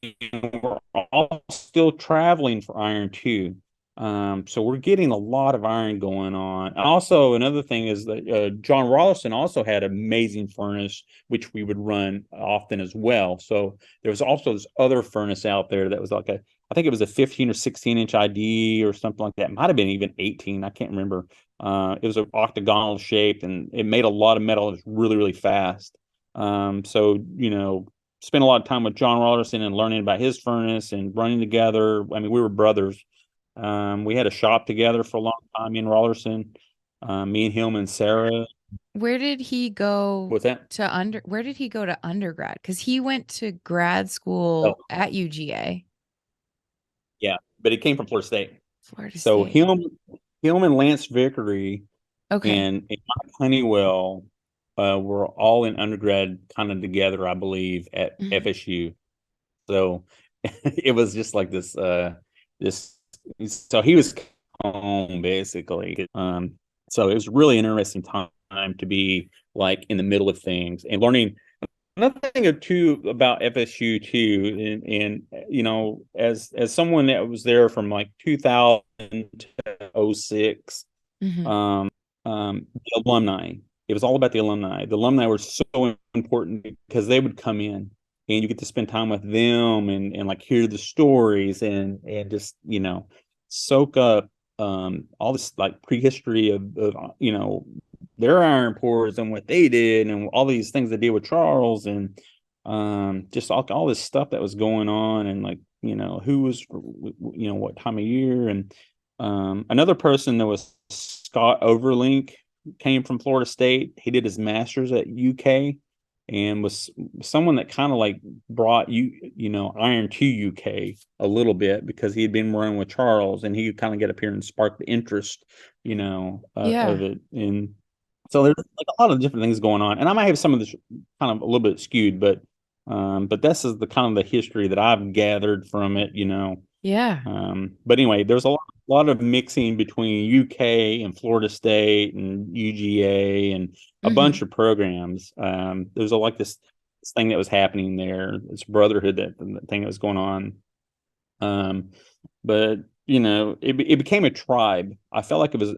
we're all still traveling for iron too. So we're getting a lot of iron going on. And also, another thing is that John Rollerson also had an amazing furnace, which we would run often as well. So there was also this other furnace out there that was like I think it was a 15 or 16-inch ID or something like that. It might have been even 18. I can't remember. It was an octagonal shape, and it made a lot of metal. It was really, really fast. So, spent a lot of time with John Rollerson and learning about his furnace and running together. I mean, we were brothers. We had a shop together for a long time, me and Rollerson, me and him and Sarah. Where did he go What's that? where did he go to undergrad? Because he went to grad Oh, school at UGA. yeah, but it came from Florida State. Florida So State. him and Lance Vickery Okay. and Mike Honeywell were all in undergrad kind of together, I believe, at FSU. So it was just like this. So he was home basically. So it was really interesting time to be like in the middle of things and learning. Another thing or two about FSU too, and as someone that was there from like 2000 to 06, the alumni. It was all about the alumni. The alumni were so important because they would come in, and you get to spend time with them and like hear the stories and just soak up all this like prehistory of their iron pours and what they did and all these things they did with Charles, and just all this stuff that was going on, and like who was what time of year. And another person that was Scott Overlink, came from Florida State. He did his master's at UK and was someone that kind of like brought iron to UK a little bit because he had been running with Charles, and he kind of get up here and spark the interest of it. And so there's like a lot of different things going on, and I might have some of this kind of a little bit skewed, but this is the kind of the history that I've gathered from it. Yeah. But anyway, there's a lot of mixing between UK and Florida State and UGA and a bunch of programs. There's like this thing that was happening there, this brotherhood, that thing that was going on. But it became a tribe. I felt like it was,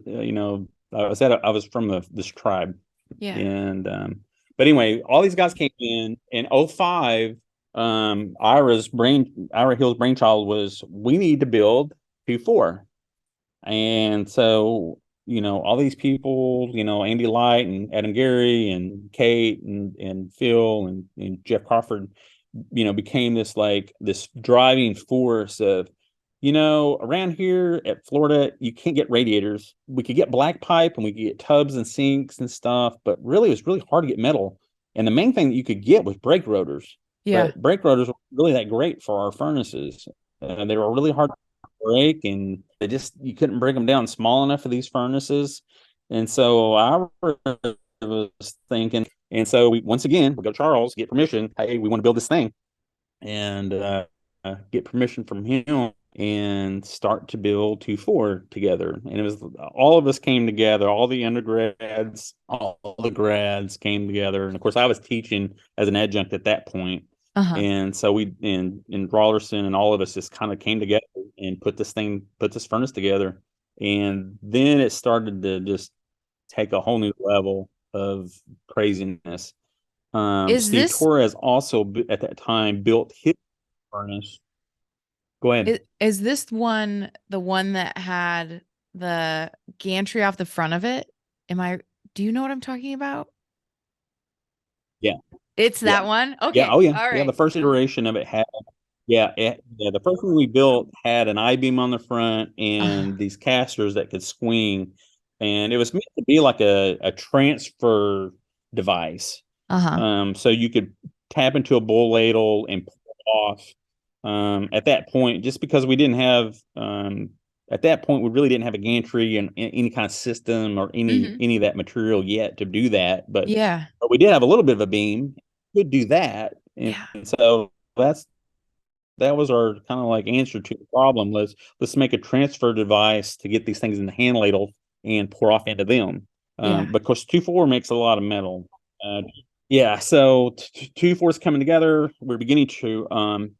I was from this tribe. Yeah. And but anyway, all these guys came in 05. Ira Hill's brainchild was, we need to build 2.4. And so all these people, Andy Light and Adam Gary and Kate and Phil and Jeff Crawford, became this driving force of, around here at Florida, you can't get radiators. We could get black pipe and we could get tubs and sinks and stuff, but really it was really hard to get metal. And the main thing that you could get was brake rotors. Yeah. But brake rotors were really that great for our furnaces. They were really hard to break, and you couldn't break them down small enough for these furnaces. And so I was thinking, and so once again, we go to Charles, get permission. Hey, we want to build this thing, and get permission from him and start to build 2.4 together. And it was all of us came together, all the undergrads, all the grads came together. And of course, I was teaching as an adjunct at that point. And so we and Rollerson and all of us just kind of came together and put this furnace together. And then it started to just take a whole new level of craziness. Steve Torres also at that time built his furnace. Go ahead. Is this one the one that had the gantry off the front of it? Do you know what I'm talking about? Yeah. It's Yeah. that one? Yeah. Okay. Oh, yeah. All Yeah. The right. first iteration of it had, the first one we built had an I-beam on the front Uh, and these casters that could swing. And it was meant to be like a transfer device. uh-huh. So you could tap into a bull ladle and pull it off. At that point, just because we didn't have, at that point, we really didn't have a gantry and any kind of system or Mhm. any of that material yet to do that. Yeah. But we did have a little bit of a beam. Could do that, and Yeah. so that was our kind of like answer to the problem. Let's make a transfer device to get these things in the hand ladle and pour off into them. Yeah. Because 2.4 makes a lot of metal. Yeah, so 2.4 is coming together. We're beginning to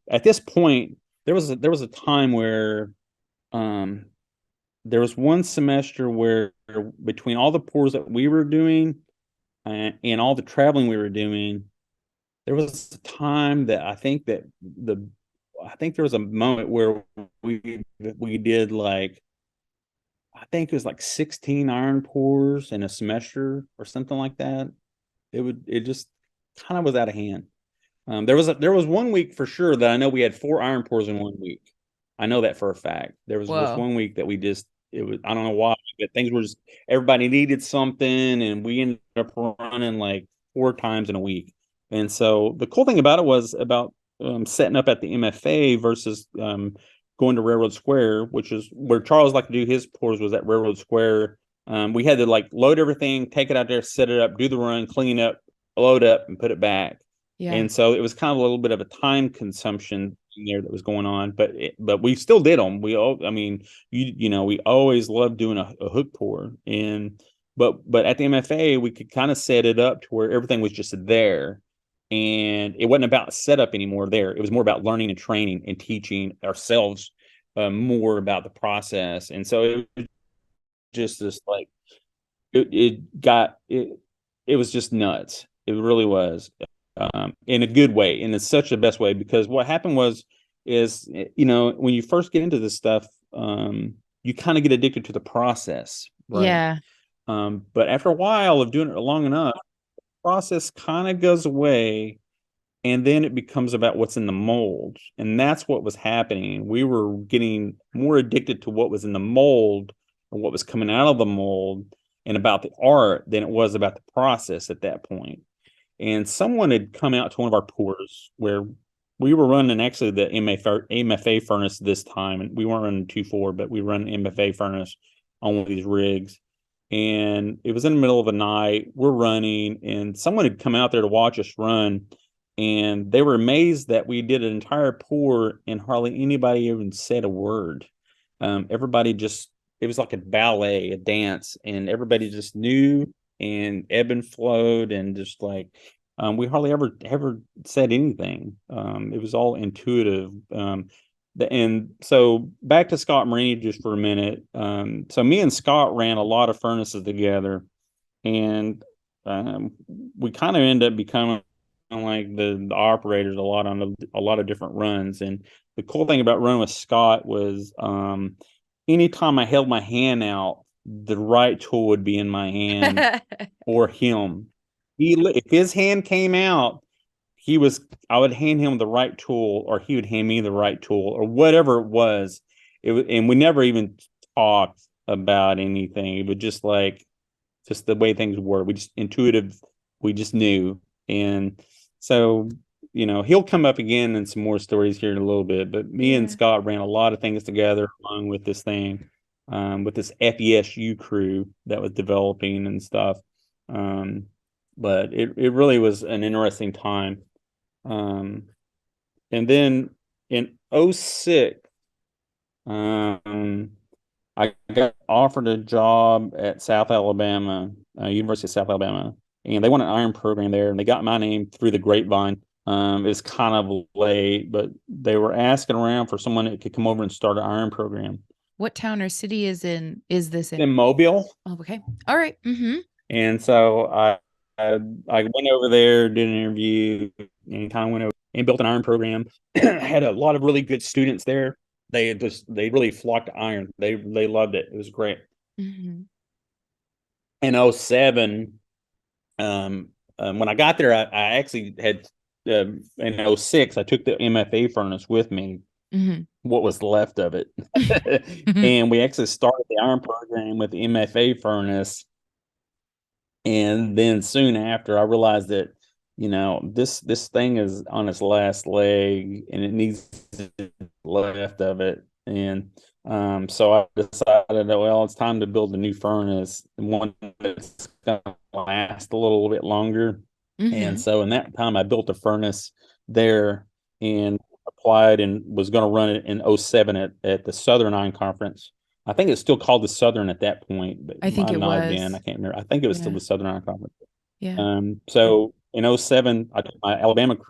at this point there was a time where um there was one semester where between all the pours that we were doing and all the traveling we were doing, there was a time that I think there was a moment where we did like I think it was like 16 iron pours in a semester or something like that. It just kind of was out of hand. There was one week for sure that I know we had 4 iron pours in one week. I know that for a fact. There was this Whoa. one week that we just it was I don't know why, but things were just everybody needed something, and we ended up running like 4 times in a week. And so the cool thing about it was about setting up at the MFA versus going to Railroad Square, which is where Charles liked to do his pours was at Railroad Square. We had to like load everything, take it out there, set it up, do the run, clean up, load up, and put it back. Yeah. And so it was kind of a little bit of a time consumption in there that was going on, but we still did them. I mean, we always loved doing a hook pour, and but at the MFA we could kind of set it up to where everything was just there, and it wasn't about setup anymore. There, it was more about learning and training and teaching ourselves more about the process, and so it was just this like it was just nuts. It really was, in a good way, and it's such the best way because what happened is when you first get into this stuff, you kind of get addicted to the process, right? Yeah. But after a while of doing it long enough, the process kind of goes away, and then it becomes about what's in the mold, and that's what was happening. We were getting more addicted to what was in the mold or what was coming out of the mold and about the art than it was about the process at that point. And someone had come out to one of our pours where we were running actually the MFA furnace this time, and we weren't running 2.4, but we run MFA furnace on one of these rigs. And it was in the middle of the night. We're running, and someone had come out there to watch us run, and they were amazed that we did an entire pour and hardly anybody even said a word. Everybody just it was like a ballet, a dance, and everybody just knew and ebb and flowed and just like we hardly ever said anything. It was all intuitive. And so back to Scott Marini just for a minute. So me and Scott ran a lot of furnaces together, and we kind of ended up becoming like the operators a lot on a lot of different runs. And the cool thing about running with Scott was anytime I held my hand out, the right tool would be in my hand for him. If his hand came out, I would hand him the right tool, or he would hand me the right tool, or whatever it was. And we never even talked about anything. It was just like just the way things were. We just intuitive. We just knew, and so he'll come up again in some more stories here in a little bit. But me and Scott ran a lot of things together along with this thing, with this FESU crew that was developing and stuff. But it really was an interesting time. And then in '06, I got offered a job at South Alabama, University of South Alabama, and they want an iron program there, and they got my name through the grapevine. It's kind of late, but they were asking around for someone that could come over and start an iron program. What town or city is this in? In Mobile. Oh, okay. All right. Mm-hmm. And so I went over there, did an interview, and kind of went over and built an iron program. Had a lot of really good students there. they really flocked to iron. They loved it. It was great. Mm-hmm. In '07, when I got there, I actually had in '06, I took the MFA furnace with me, Mm-hmm. what was left of it, and we actually started the iron program with the MFA furnace. And then soon after, I realized that, this thing is on its last leg, and it needs left of it. And so I decided that, well, it's time to build a new furnace, one that's going to last a little bit longer. Mm-hmm. And so in that time, I built a furnace there and applied and was going to run it in '07 at the Southern Iron Conference. I think it's still called the Southern at that point, but I think might it not have been. I was. can't remember. I think it was still Yeah. the Southern Iron Conference. Yeah. So in '07, I took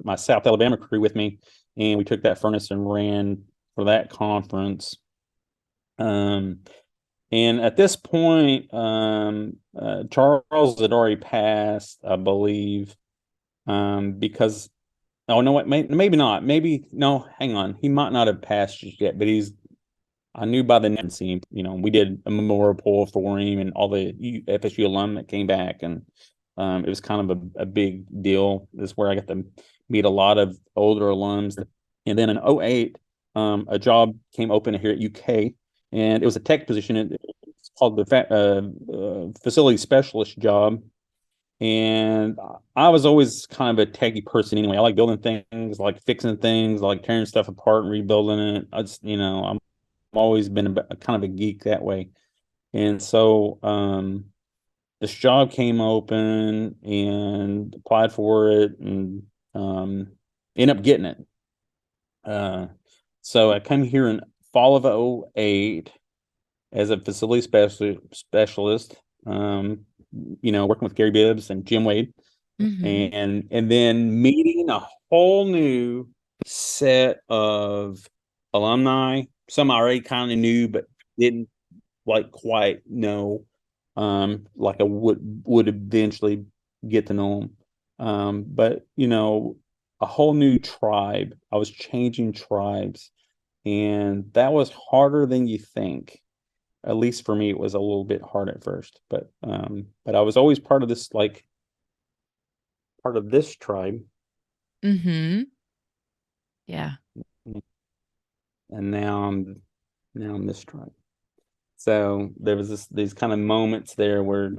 my South Alabama crew with me, and we took that furnace and ran for that conference. And at this point, Charles had already passed, I believe, because oh no, what maybe not, maybe no, hang on, he might not have passed just yet, but I knew by the name, we did a memorial poll for him and all the FSU alum that came back, and it was kind of a big deal. This is where I got to meet a lot of older alums. And then in '08, a job came open here at UK, and it was a tech position. It's called the facility specialist job. And I was always kind of a techie person anyway. I like building things, I like fixing things, I like tearing stuff apart and rebuilding it. I've always been kind of a geek that way. And so this job came open and applied for it, and ended up getting it. So I come here in fall of '08 as a facility specialist, working with Gary Bibbs and Jim Wade, Mm-hmm. and then meeting a whole new set of alumni. Some I already kind of knew, but didn't like quite know, like I would eventually get to know them. But a whole new tribe. I was changing tribes, and that was harder than you think. At least for me, it was a little bit hard at first, but I was always part of this, like part of this tribe, Mm-hmm. Yeah. and now I'm this tribe. So there was these kind of moments there where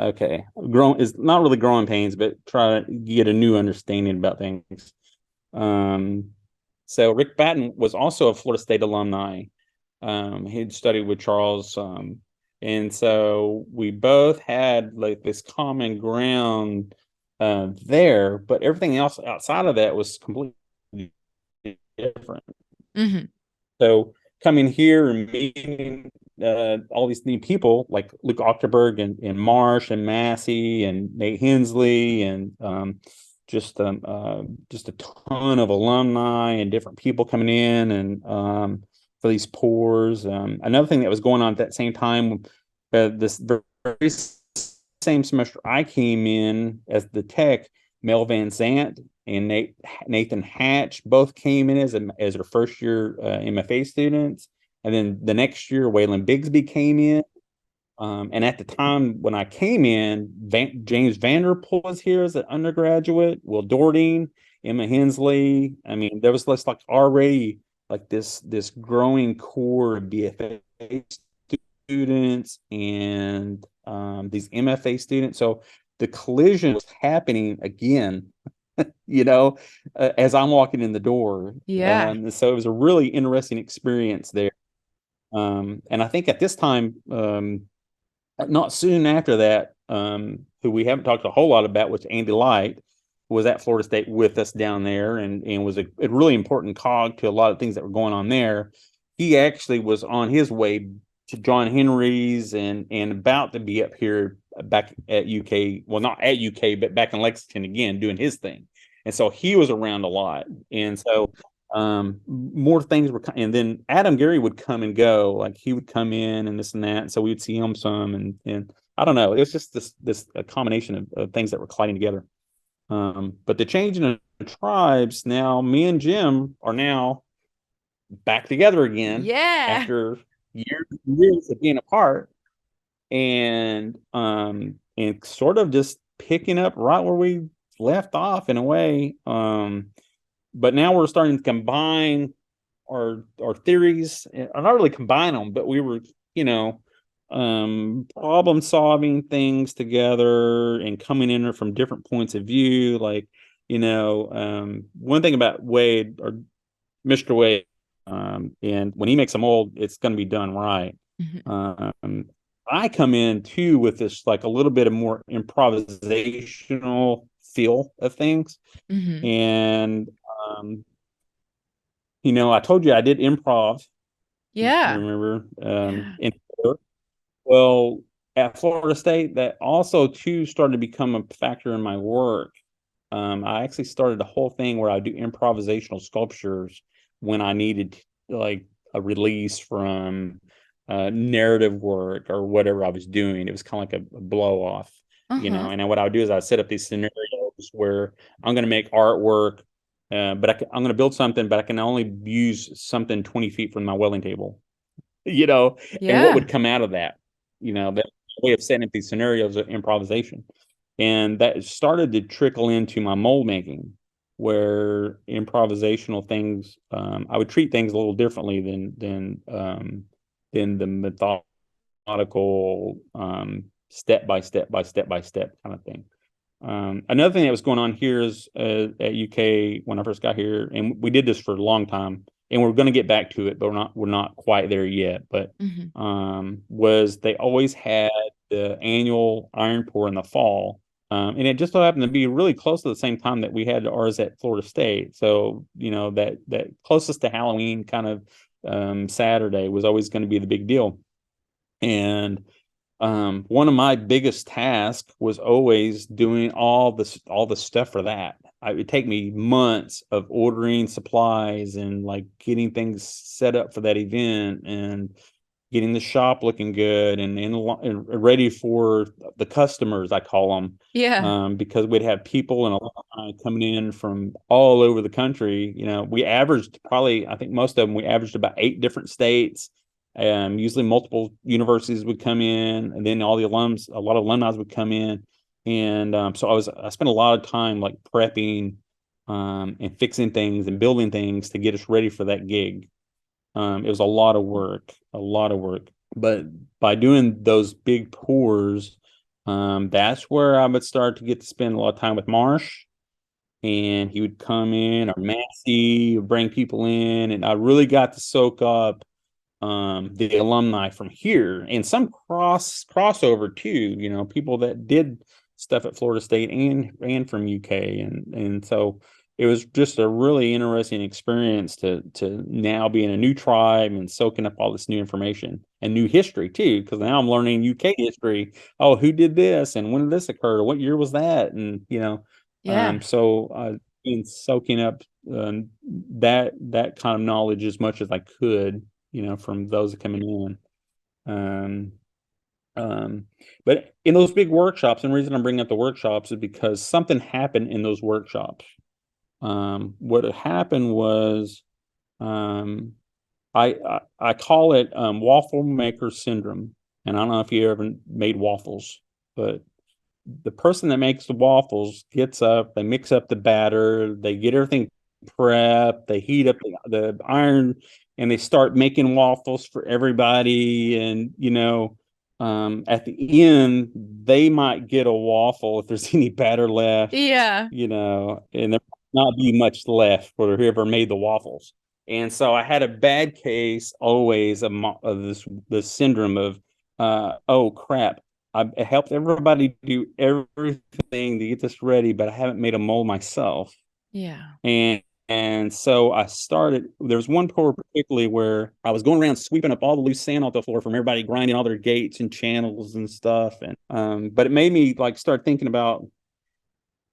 okay, growing is not really growing pains, but try to get a new understanding about things. Um, so Rick Batten was also a Florida State alumni. He'd studied with Charles, and so we both had like this common ground there, but everything else outside of that was completely different. Mm-hmm. So coming here and meeting all these new people like Luke Ochterberg and Marsh and Massey and Nate Hensley, and just a ton of alumni and different people coming in, and for these pours. Another thing that was going on at that same time, this very same semester I came in as the tech, Mel Van Zant and Nathan Hatch both came in as their first year MFA students. And then the next year, Waylon Bigsby came in. And at the time when I came in, James Vanderpool was here as an undergraduate, Will Dordine, Emma Hensley. I mean, there was like already like this growing core of BFA students and these MFA students. So the collision was happening again, as I'm walking in the door. Yeah. So it was a really interesting experience there. And I think at this time, not soon after that, who we haven't talked a whole lot about, was Andy Light, was at Florida State with us down there, and was a really important cog to a lot of things that were going on there. He actually was on his way to John Henry's and about to be up here back at UK. Well, not at UK, but back in Lexington again, doing his thing. And so he was around a lot. And so more things were, and then Adam Gary would come and go, like he would come in and this and that. And so we would see him some, and I don't know, it was just this a combination of things that were colliding together. But the change in the tribes, now me and Jim are now back together again Yeah. after years and years of being apart, and sort of just picking up right where we left off in a way. But now we're starting to combine our theories, and not really combine them, but we were, you know, problem solving things together and coming in from different points of view. Like, one thing about Wade, or Mr. Wade, and when he makes a mold, it's going to be done right. I come in too with this like a little bit of more improvisational feel of things. And I told you I did improv. Yeah. Remember? Yeah. In well, at Florida State, that also too started to become a factor in my work. I actually started a whole thing where I do improvisational sculptures when I needed like a release from narrative work or whatever I was doing. It was kind of like a blow off, Uh-huh. And then what I would do is I set up these scenarios where I'm going to make artwork, but I'm going to build something, but I can only use something 20 feet from my welding table, and what Yeah. would come out of that, that way of setting up these scenarios of improvisation. And that started to trickle into my mold making, where improvisational things, I would treat things a little differently than the methodical, step by step by step by step kind of thing. Another thing that was going on here is at UK when I first got here, and we did this for a long time, and we're going to get back to it, but we're not quite there yet. But was they always had the annual iron pour in the fall, and it just so happened to be really close to the same time that we had ours at Florida State. So that closest to Halloween kind of Saturday was always going to be the big deal. And one of my biggest tasks was always doing all the stuff for that. It would take me months of ordering supplies and like getting things set up for that event and getting the shop looking good and ready for the customers, I call them. Yeah. Because we'd have people and alumni coming in from all over the country. We averaged probably, I think most of them, we averaged about 8 different states. Usually multiple universities would come in, and then all the alums, a lot of alumni would come in. And so I spent a lot of time like prepping and fixing things and building things to get us ready for that gig. It was a lot of work. But by doing those big pours, that's where I would start to get to spend a lot of time with Marsh. And he would come in, or Massey would bring people in, and I really got to soak up the alumni from here, and some crossover too, people that did stuff at Florida State and from UK. And so it was just a really interesting experience to now be in a new tribe and soaking up all this new information and new history too, because now I'm learning UK history. Oh, who did this and when did this occur? What year was that? And Yeah. so been soaking up that kind of knowledge as much as I could, from those coming in. But in those big workshops, and the reason I'm bringing up the workshops is because something happened in those workshops. What happened was, I call it waffle maker syndrome. And I don't know if you ever made waffles, but the person that makes the waffles gets up, they mix up the batter, they get everything prepped, they heat up the iron, and they start making waffles for everybody. And at the end, they might get a waffle if there's any batter left. Yeah. And there might not be much left for whoever made the waffles. And so I had a bad case always of this syndrome of, oh crap, I helped everybody do everything to get this ready, but I haven't made a mold myself. Yeah. And so I started. There was one pour particularly where I was going around sweeping up all the loose sand off the floor from everybody grinding all their gates and channels and stuff. And but it made me like start thinking about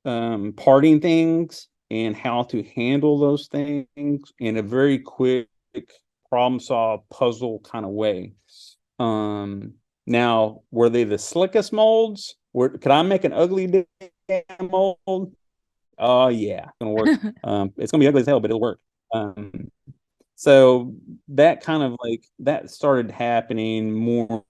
parting things and how to handle those things in a very quick problem solve puzzle kind of way. Now, were they the slickest molds? Could I make an ugly damn mold? Oh yeah, it's gonna work. It's gonna be ugly as hell, but it'll work. So that kind of like that started happening more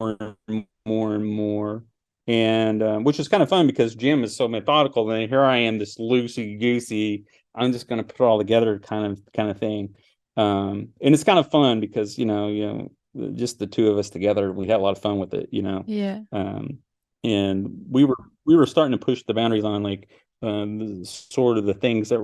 and more and more. And which is kind of fun because Jim is so methodical. And here I am, this loosey goosey. I'm just going to put it all together, kind of thing. And it's kind of fun because just the two of us together, we had a lot of fun with it. Yeah. And we were starting to push the boundaries on like sort of the things that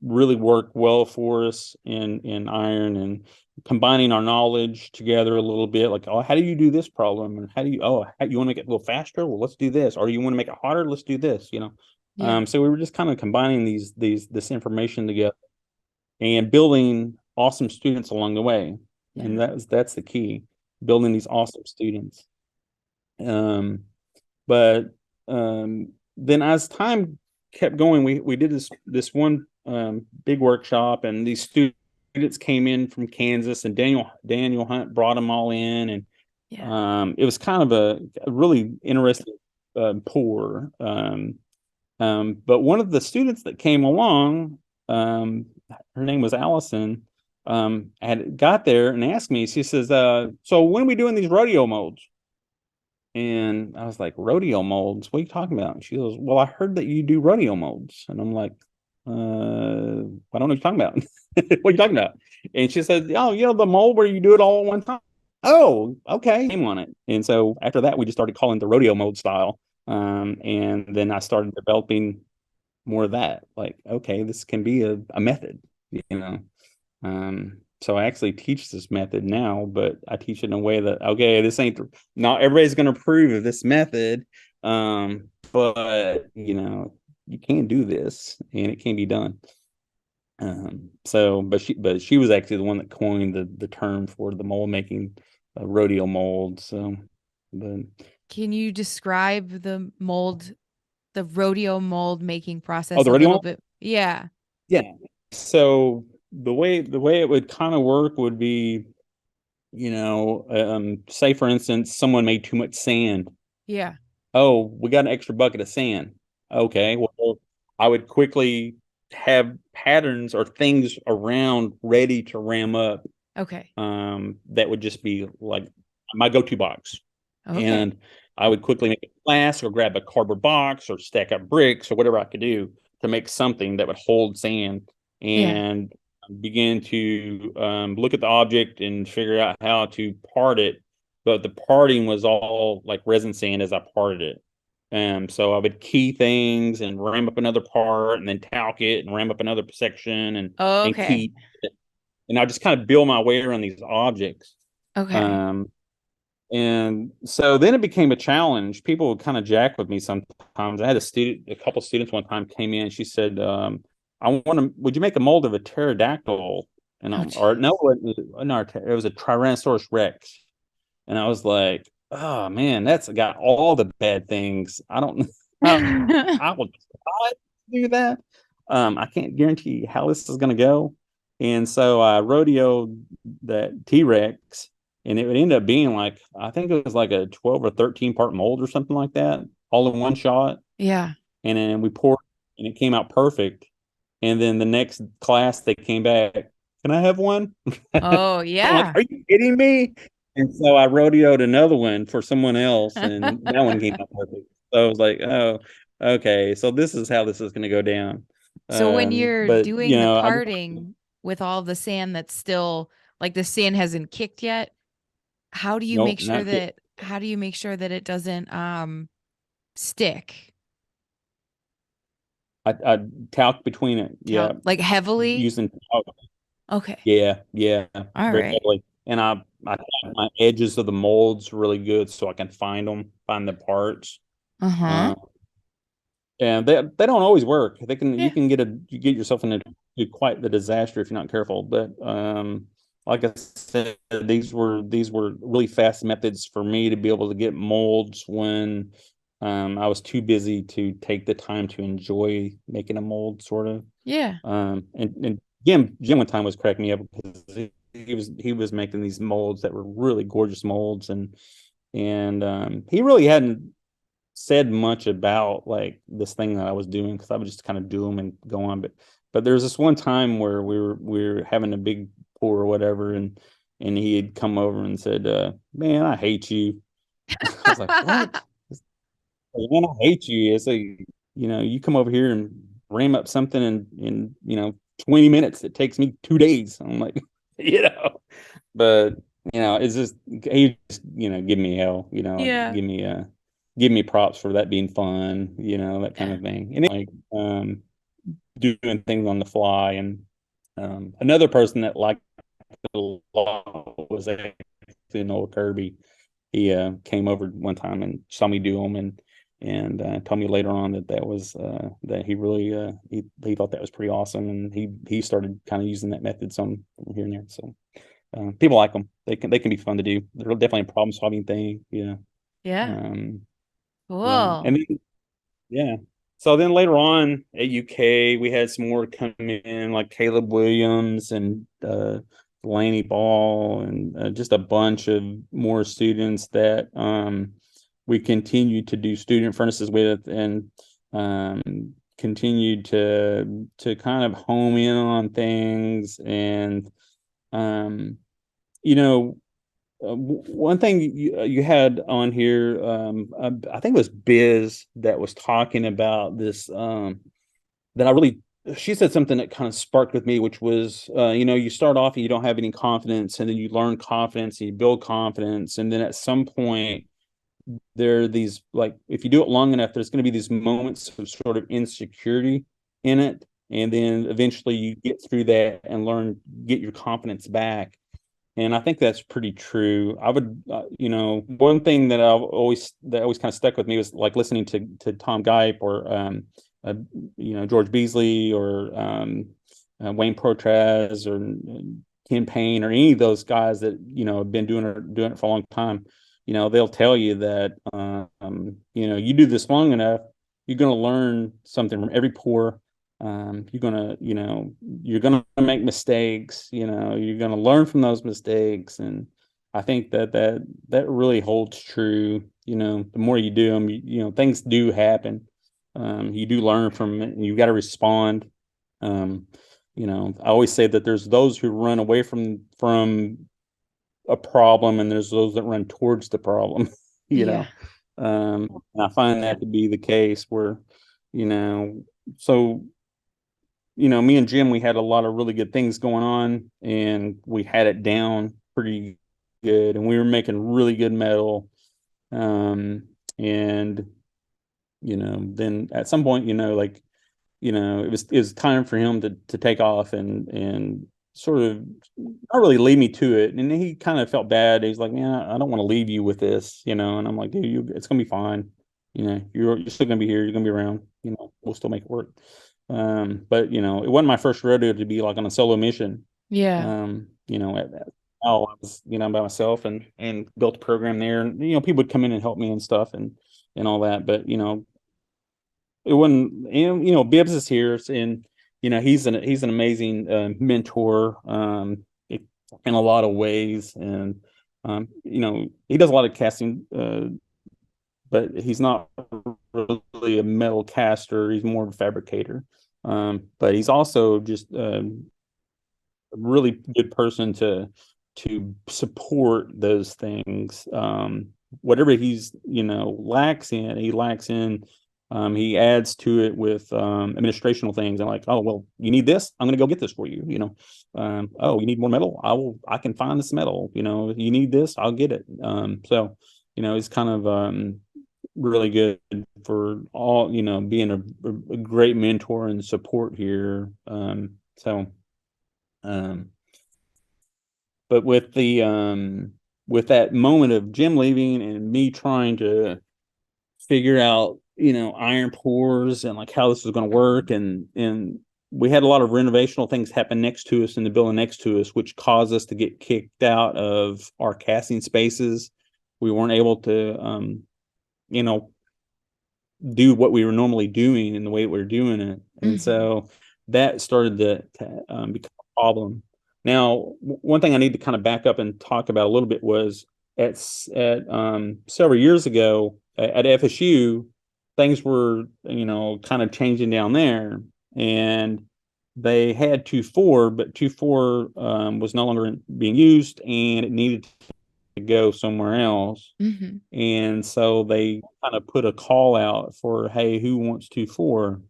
really work well for us in iron, and combining our knowledge together a little bit. Like, oh, how do you do this problem? And how do you want to make it a little faster? Well, let's do this. Or you want to make it harder? Let's do this. Yeah. So we were just kind of combining this information together and building awesome students along the way. Yeah. And that's the key, building these awesome students. But then as time kept going, we did this one big workshop, and these students came in from Kansas, and Daniel Hunt brought them all in, and Yeah. it was kind of a really interesting pour. But one of the students that came along, her name was Allison, had got there and asked me. She says, "So when are we doing these rodeo molds?" And I was like, "Rodeo molds? What are you talking about?" And she goes, "Well, I heard that you do rodeo molds." And I'm like, I don't know what you're talking about. What are you talking about? And she said, "Oh, the mold where you do it all at one time." Oh, okay. Name on it. And so after that, we just started calling it the rodeo mold style. And then I started developing more of that. Like, okay, this can be a method, you know. So I actually teach this method now, but I teach it in a way that, okay, this ain't not everybody's going to approve of this method. But you can do this and it can be done. But she was actually the one that coined the term for the mold making, rodeo mold. So, but Can you describe the rodeo mold making process the a rodeo little mold? bit? Yeah. Yeah. So the way it would kind of work would be, say for instance, someone made too much sand. Yeah. Oh, we got an extra bucket of sand. Okay, well, I would quickly have patterns or things around ready to ram up. Okay. That would just be like my go-to box. Okay. And I would quickly make a flask or grab a cardboard box or stack up bricks or whatever I could do to make something that would hold sand, Yeah. and begin to look at the object and figure out how to part it. But the parting was all like resin sand as I parted it. So I would key things and ram up another part, and then talc it and ram up another section, and Okay. key it. And I just kind of build my way around these objects. Okay. Um, and so then it became a challenge. People would kind of jack with me sometimes. I had a couple students one time came in. She said, would you make a mold of a pterodactyl? And Oh, or no, jeez. it was a Tyrannosaurus Rex. And I was like, oh man, that's got all the bad things. I don't know how I will try to do that. I can't guarantee how this is going to go. And so I rodeoed that T-Rex, and it would end up being like, I think it was like a 12 or 13 part mold or something like that, all in one shot. Yeah. And then we poured, and it came out perfect. And then the next class they came back, can I have one? Oh, I'm like, yeah. are you kidding me? And so I rodeoed another one for someone else, and that one came out perfect. So I was like, oh, okay. So this is how this is going to go down. So when you're But doing the parting with all the sand that's still like the sand hasn't kicked yet, how do you nope, make sure not kidding. that it doesn't stick? I talc between it. Yeah. Like heavily? Using talc. Okay. Yeah. All Very right. heavily. And I tack my edges of the molds really good so I can find the parts. Uh-huh. Um, and they don't always work. You Yeah. can you get yourself into quite the disaster if you're not careful. But like I said, these were really fast methods for me to be able to get molds when I was too busy to take the time to enjoy making a mold, sort of. Yeah. And Jim one time was cracking me up because he was making these molds that were really gorgeous molds, and he really hadn't said much about like this thing that I was doing, because I would just kind of do them and go on. But there was this one time where we were having a big pour or whatever, and he had come over and said, "Man, I hate you." I was like, "What?" Man, I hate you. It's like, you come over here and ram up something in 20 minutes. It takes me 2 days. I'm like, but it's just he just give me hell, Yeah. give me props for that being fun, that kind of thing. And like doing things on the fly. And another person that liked it a lot was actually an old Kirby. He came over one time and saw me do them, and told me later on that was that he really he thought that was pretty awesome, and he started kind of using that method some here and there. So people like them. They can be fun to do. They're definitely a problem solving thing. Yeah. Yeah, Cool. and then, yeah. So then later on at UK, we had some more come in, like Caleb Williams and Delaney Ball, and just a bunch of more students that we continued to do student furnaces with, and continued to kind of home in on things. And you know one thing you had on here, I think it was Biz that was talking about this, that I really, she said something that kind of sparked with me, which was, you start off and you don't have any confidence, and then you learn confidence and you build confidence. And then at some point, there are these, like, if you do it long enough, there's going to be these moments of sort of insecurity in it. And then eventually you get through that and get your confidence back. And I think that's pretty true. I would, one thing that always kind of stuck with me was like listening to Tom Geip, or George Beasley, or Wayne Protraz, or Ken Payne, or any of those guys that have been doing it for a long time. They'll tell you that you do this long enough, you're going to learn something from every pour. You're gonna make mistakes. You're gonna learn from those mistakes, and I think that really holds true. The more you do them, things do happen. You do learn from it, and you got to respond. I always say that there's those who run away from a problem, and there's those that run towards the problem. Yeah. And I find that to be the case where, so. Me and Jim, we had a lot of really good things going on, and we had it down pretty good, and we were making really good metal. And then at some point, it was time for him to take off and sort of not really lead me to it. And he kind of felt bad. He's like, "Man, I don't want to leave you with this," and I'm like, "Dude, it's gonna be fine. You're still gonna be here. You're gonna be around. We'll still make it work." But it wasn't my first rodeo to be like on a solo mission. Yeah. I was, by myself, and built a program there, and people would come in and help me and stuff, and all that. But it wasn't, Bibbs is here, and he's an amazing mentor, in a lot of ways. And he does a lot of casting, but he's not really a metal caster. He's more of a fabricator. But he's also just a really good person to support those things. Whatever he's lacks in, he adds to it with administrational things, and like, "Oh, well, you need this, I'm gonna go get this for you." "Oh, you need more metal, I can find this metal. You need this, I'll get it." So it's kind of really good for all, being a great mentor and support here. But with that moment of Jim leaving and me trying to figure out, iron pours and like how this was going to work, and we had a lot of renovational things happen next to us in the building next to us, which caused us to get kicked out of our casting spaces. We weren't able to do what we were normally doing in the way that we were doing it. And so that started to become a problem. Now, one thing I need to kind of back up and talk about a little bit was at several years ago at FSU, things were, kind of changing down there. And they had 2.4, but 2.4 was no longer being used, and it needed to go somewhere else. Mm-hmm. And so they kind of put a call out for, hey, who wants 2.4?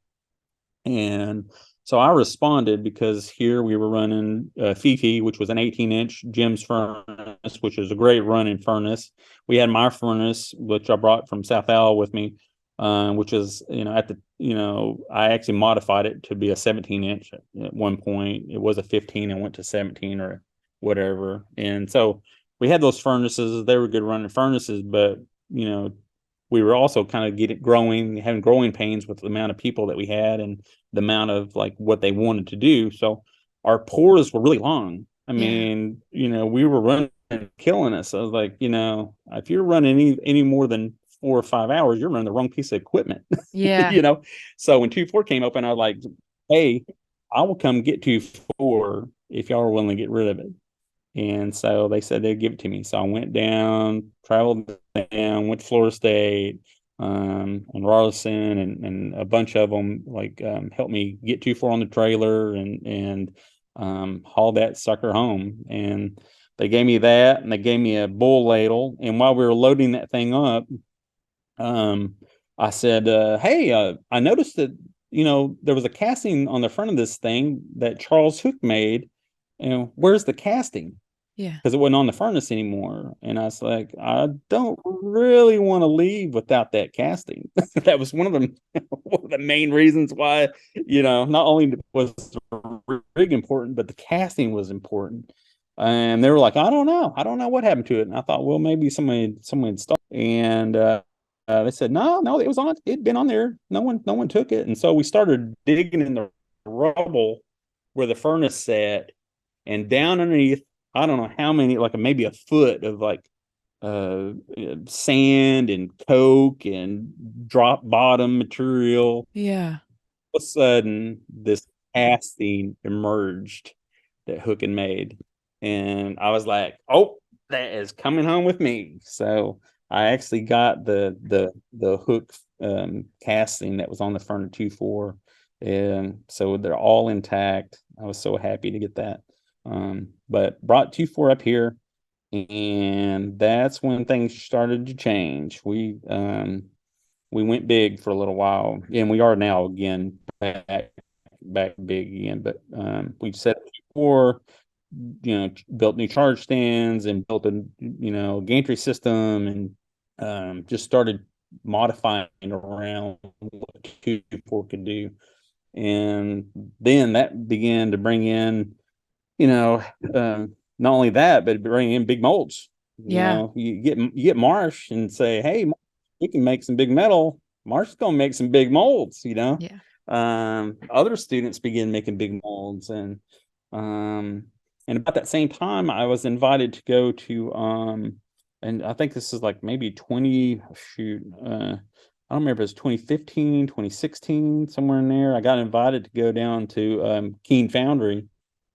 And so I responded, because here we were running Fifi, which was an 18-inch Jim's furnace, which is a great running furnace. We had my furnace, which I brought from South Al with me, which is, I actually modified it to be a 17-inch at one point. It was a 15 and went to 17 or whatever. And so we had those furnaces. They were good running furnaces, but, we were also kind of having growing pains with the amount of people that we had and the amount of like what they wanted to do. So our pours were really long. I mean, we were running, killing us. I was like, if you're running any more than 4 or 5 hours, you're running the wrong piece of equipment. Yeah. So when 2.4 came open, I was like, hey, I will come get 2.4 if y'all are willing to get rid of it. And so they said they'd give it to me. So I went down, traveled down, went to Florida State, and Rarlison, and a bunch of them helped me get 2.4 on the trailer and hauled that sucker home. And they gave me that, and they gave me a bull ladle. And while we were loading that thing up, I said, hey, I noticed that, there was a casting on the front of this thing that Charles Hook made. Where's the casting? Yeah. Because it wasn't on the furnace anymore. And I was like, I don't really want to leave without that casting. That was one of the main reasons why, not only was the rig important, but the casting was important. And they were like, I don't know what happened to it. And I thought, well, maybe someone stopped. And they said, no, it'd been on there. No one took it. And so we started digging in the rubble where the furnace sat, and down underneath, I don't know how many, maybe a foot of sand and coke and drop bottom material. Yeah. All of a sudden, this casting emerged that Hook had made. And I was like, oh, that is coming home with me. So I actually got the Hook casting that was on the front of 2.4. And so they're all intact. I was so happy to get that. But brought 2.4 up here, and that's when things started to change. We went big for a little while, and we are now again back big again. But we set up 2.4, built new charge stands and built a gantry system, and just started modifying around what 2.4 could do. And then that began to bring in, not only that, but bring in big molds. You get Marsh and say, hey, we can make some big metal. Marsh is going to make some big molds. Other students begin making big molds, and about that same time, I was invited to go to and I think this is maybe 20. I don't remember if it was 2015, 2016, somewhere in there. I got invited to go down to Keene Foundry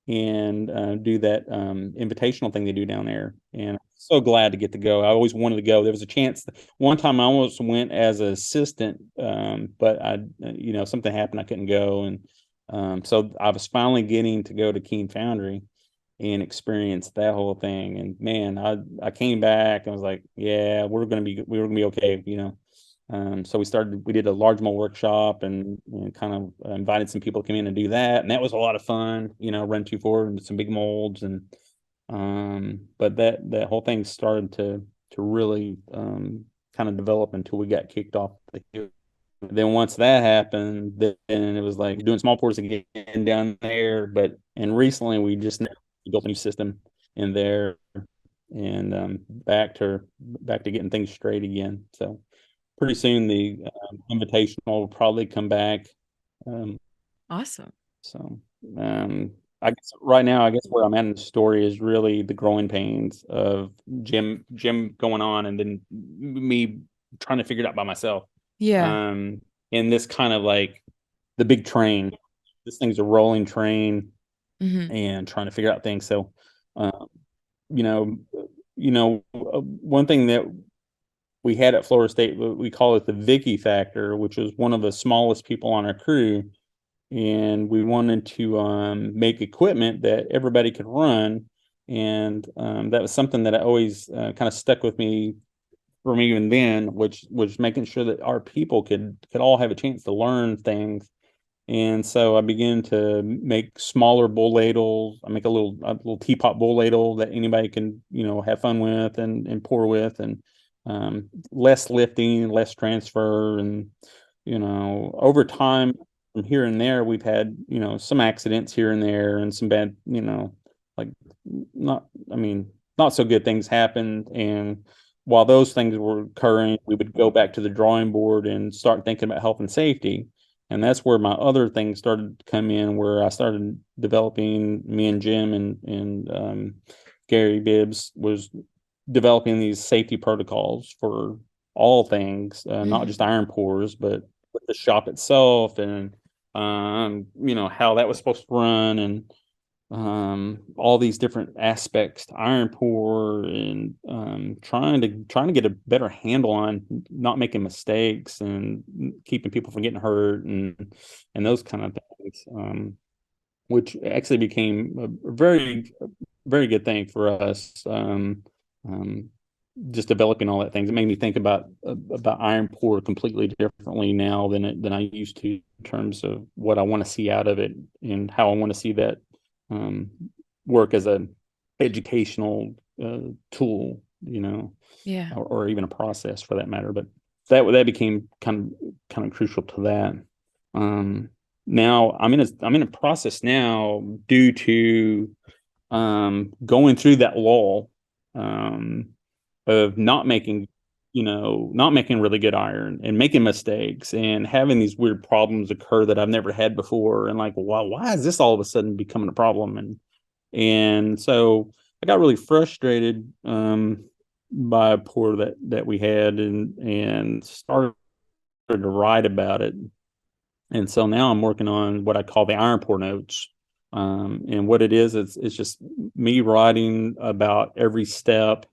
and do that invitational thing they do down there. And I'm so glad to get to go. I always wanted to go. There was a chance. One time I almost went as an assistant, but something happened. I couldn't go. And so I was finally getting to go to Keene Foundry and experience that whole thing. And man, I came back and was like, yeah, we were going to be okay. So we did a large mold workshop and kind of invited some people to come in and do that. And that was a lot of fun, run 2.4 and some big molds. And, but that whole thing started to really, kind of develop until we got kicked off the hill. Then once that happened, then it was like doing small pours again down there. And recently we just built a new system in there, and back to getting things straight again. So pretty soon the invitational will probably come back. Awesome. So I guess right now, where I'm at in the story is really the growing pains of Jim going on, and then me trying to figure it out by myself. Yeah. And this kind of the big train. This thing's a rolling train, and trying to figure out things. So, one thing that we had at Florida State, we call it the Vicky factor, which was one of the smallest people on our crew. and we wanted to make equipment that everybody could run. And that was something that I always kind of stuck with me from even then, which was making sure that our people could all have a chance to learn things. And so I began to make smaller bull ladles. I make a little teapot bull ladle that anybody can, have fun with and pour with, and less lifting, less transfer. And, over time, from here and there, we've had, some accidents here and there, and some bad, like not, I mean, not so good things happened. And while those things were occurring, we would go back to the drawing board and start thinking about health and safety. And that's where my other things started to come in, where I started developing, me and Jim and Gary Bibbs was developing these safety protocols for all things, not just iron pours, but with the shop itself, and how that was supposed to run, and all these different aspects to iron pour, and trying to get a better handle on not making mistakes and keeping people from getting hurt, and those kind of things, which actually became a very good thing for us. Just developing all that things, it made me think about iron pour completely differently now than I used to, in terms of what I want to see out of it and how I want to see that work as a educational tool, Yeah. or even a process for that matter. But that became kind of crucial to that. Now I'm in a process now, due to going through that lull of not making really good iron, and making mistakes, and having these weird problems occur that I've never had before, and like, why is this all of a sudden becoming a problem? And so I got really frustrated by a pour that we had, and started to write about it. And so now I'm working on what I call the iron pour notes. And what it is, it's just me writing about every step,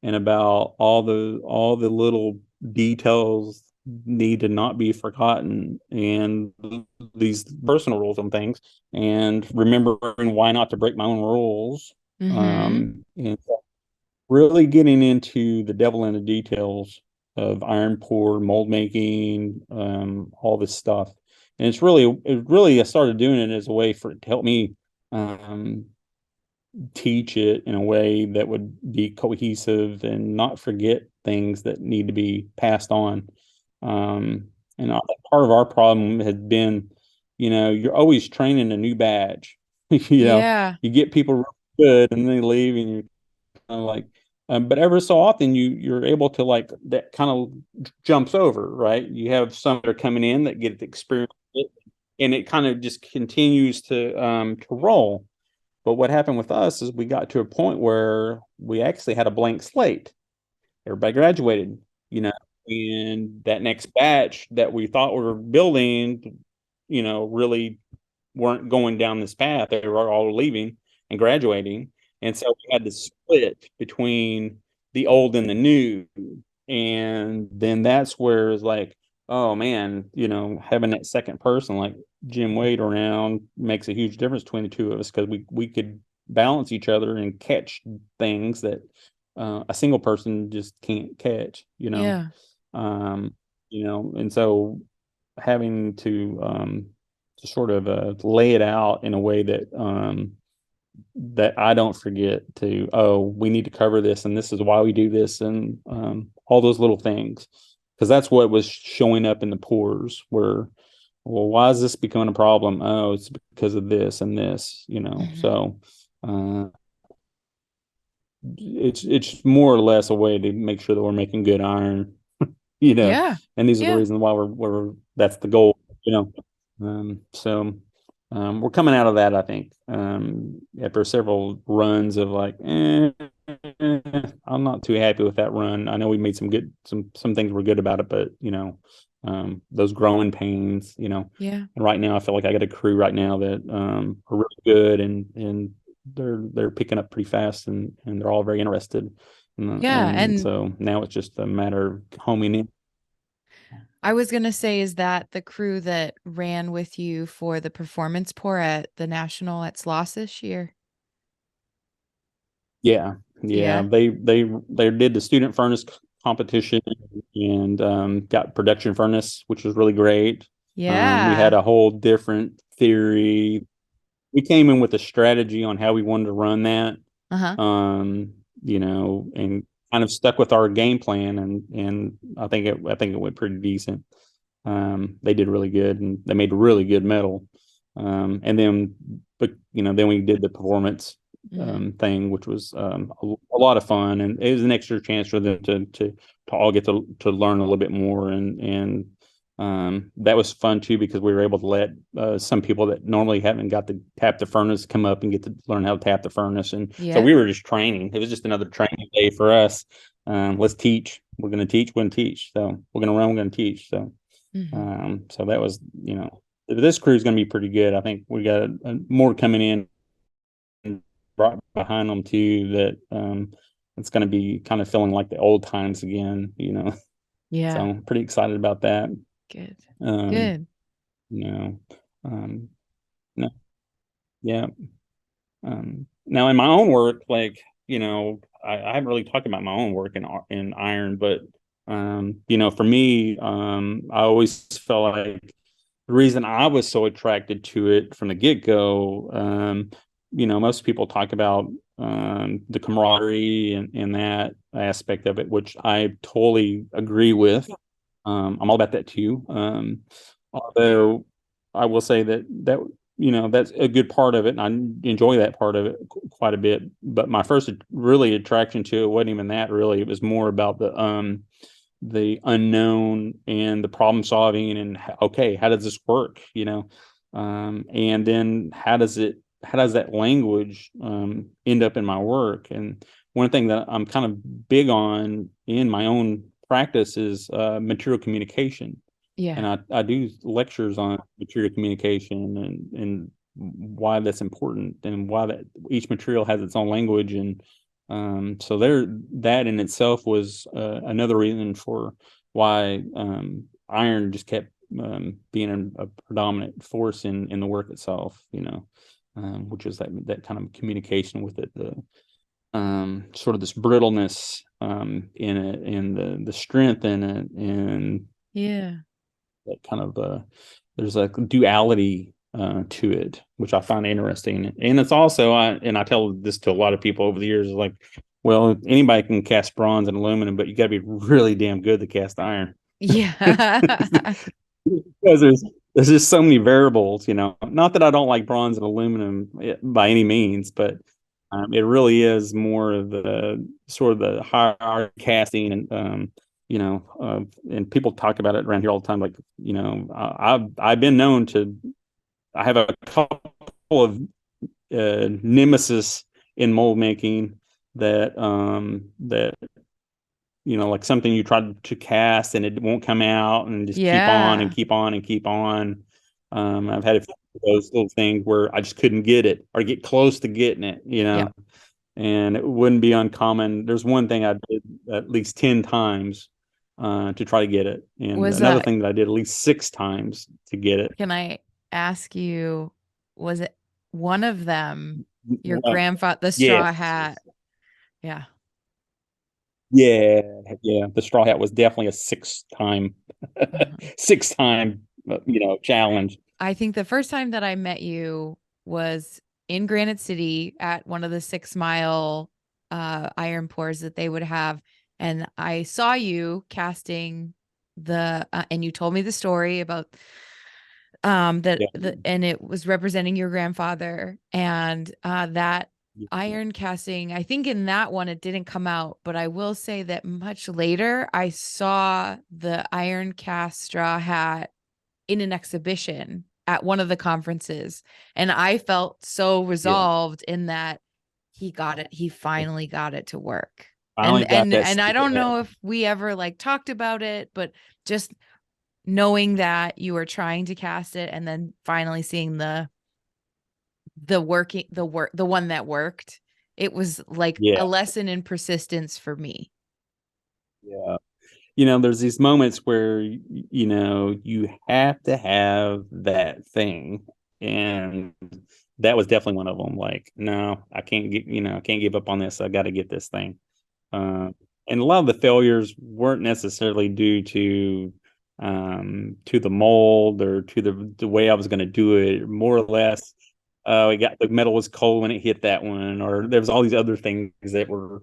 and about all the little details need to not be forgotten, and these personal rules and things, and remembering why not to break my own rules. And really getting into the devil in the details of iron pour, mold making, all this stuff. And I started doing it as a way for it to help me teach it in a way that would be cohesive and not forget things that need to be passed on. And part of our problem had been, you're always training a new batch. Yeah. You get people really good and they leave, and you're kind of like, but ever so often you're able to, like, that kind of jumps over, right? You have some that are coming in that get to experience it, and it kind of just continues to roll. But what happened with us is we got to a point where we actually had a blank slate. Everybody graduated, and that next batch that we thought we were building, really weren't going down this path. They were all leaving and graduating. And so we had to split between the old and the new. And then that's where it's like, oh man, having that second person like Jim Wade around makes a huge difference between the two of us, because we could balance each other and catch things that a single person just can't catch, Yeah. And so having to sort of lay it out in a way that I don't forget to, we need to cover this, and this is why we do this, and all those little things, because that's what was showing up in the pours, where, well, why is this becoming a problem? Oh, it's because of this and this, So it's more or less a way to make sure that we're making good iron, Yeah. and these are the Yeah. reasons why we're that's the goal, So we're coming out of that, I think, after several runs of like, I'm not too happy with that run. I know we made some things were good about it, but those growing pains, Yeah. and right now I feel like I got a crew right now that are really good, and they're picking up pretty fast, and they're all very interested. Yeah. And And so now it's just a matter of homing in. I was going to say, is that the crew that ran with you for the performance pour at the national at Sloss this year? Yeah, yeah. Yeah. They did the student furnace competition and got production furnace, which was really great. We had Yeah. a whole different theory. We came in with a strategy on how we wanted to run that. Uh-huh. And kind of stuck with our game plan, and I think it went pretty decent. They did really good, and they made really good metal. And then, but then we did the performance thing, which was a lot of fun, and it was an extra chance for them to all get to learn a little bit more, and that was fun too because we were able to let some people that normally haven't got to tap the furnace come up and get to learn how to tap the furnace, and so Yeah. we were just training. It was just another training day for us. Let's teach. We're going to teach. We're going to teach. So we're going to run. We're going to teach. So. So that was, this crew is going to be pretty good. I think we got more coming in right behind them too. That it's going to be kind of feeling like the old times again. So Yeah. I'm pretty excited about that. Good. Um, Good. you know, no, yeah. Now in my own work, like, I haven't really talked about my own work in iron, but for me, I always felt like the reason I was so attracted to it from the get-go, most people talk about the camaraderie and that aspect of it, which I totally agree with. I'm all about that too. Although I will say that that's a good part of it, and I enjoy that part of it quite a bit. But my first really attraction to it wasn't even that really. It was more about the unknown and the problem solving and okay, how does this work? And then how does that language end up in my work? And one thing that I'm kind of big on in my own practice is material communication, and Yeah. I do lectures on material communication and why that's important and why that each material has its own language. And so that in itself was another reason for why iron just kept being a predominant force in the work itself, which is that kind of communication with it, the sort of this brittleness in it, and the strength in it, and Yeah. that kind of there's a duality to it, which I find interesting. And it's also and I tell this to a lot of people over the years, like, well, anybody can cast bronze and aluminum, but you got to be really damn good to cast iron. Yeah. Because there's just so many variables. Not that I don't like bronze and aluminum by any means, but it really is more of the sort of the higher casting, and people talk about it around here all the time. Like, I've been known to. I have a couple of nemesis in mold making that like something you try to cast and it won't come out, and just keep on and Yeah. keep on and keep on. I've had a few of those little things where I just couldn't get it or get close to getting it, Yep. and it wouldn't be uncommon. There's one thing I did at least 10 times to try to get it, and Was another thing that I did at least 6 times to get it. Can I ask you, was it one of them, your Uh, grandfather, the yes. straw hat? Yeah. Yeah, yeah. The straw hat was definitely a Uh-huh. 6 time, challenge. I think the first time that I met you was in Granite City at one of the 6 mile iron pours that they would have. And I saw you casting and you told me the story about Yeah. and it was representing your grandfather, and that iron casting, I think in that one it didn't come out, but I will say that much later I saw the iron cast straw hat in an exhibition at one of the conferences, and I felt so Yeah. resolved in that he got it, he finally got it to work. Finally and got and that and I stupid don't hat. know if we ever like talked about it, but just knowing that you were trying to cast it and then finally seeing the one that worked, it was like Yeah. a lesson in persistence for me. Yeah. there's these moments where, you have to have that thing. And that was definitely one of them. Like, no, I can't I can't give up on this. I got to get this thing. Uh, and a lot of the failures weren't necessarily due to the mold or to the way I was going to do it. More or less, the metal was cold when it hit that one, or there was all these other things that were,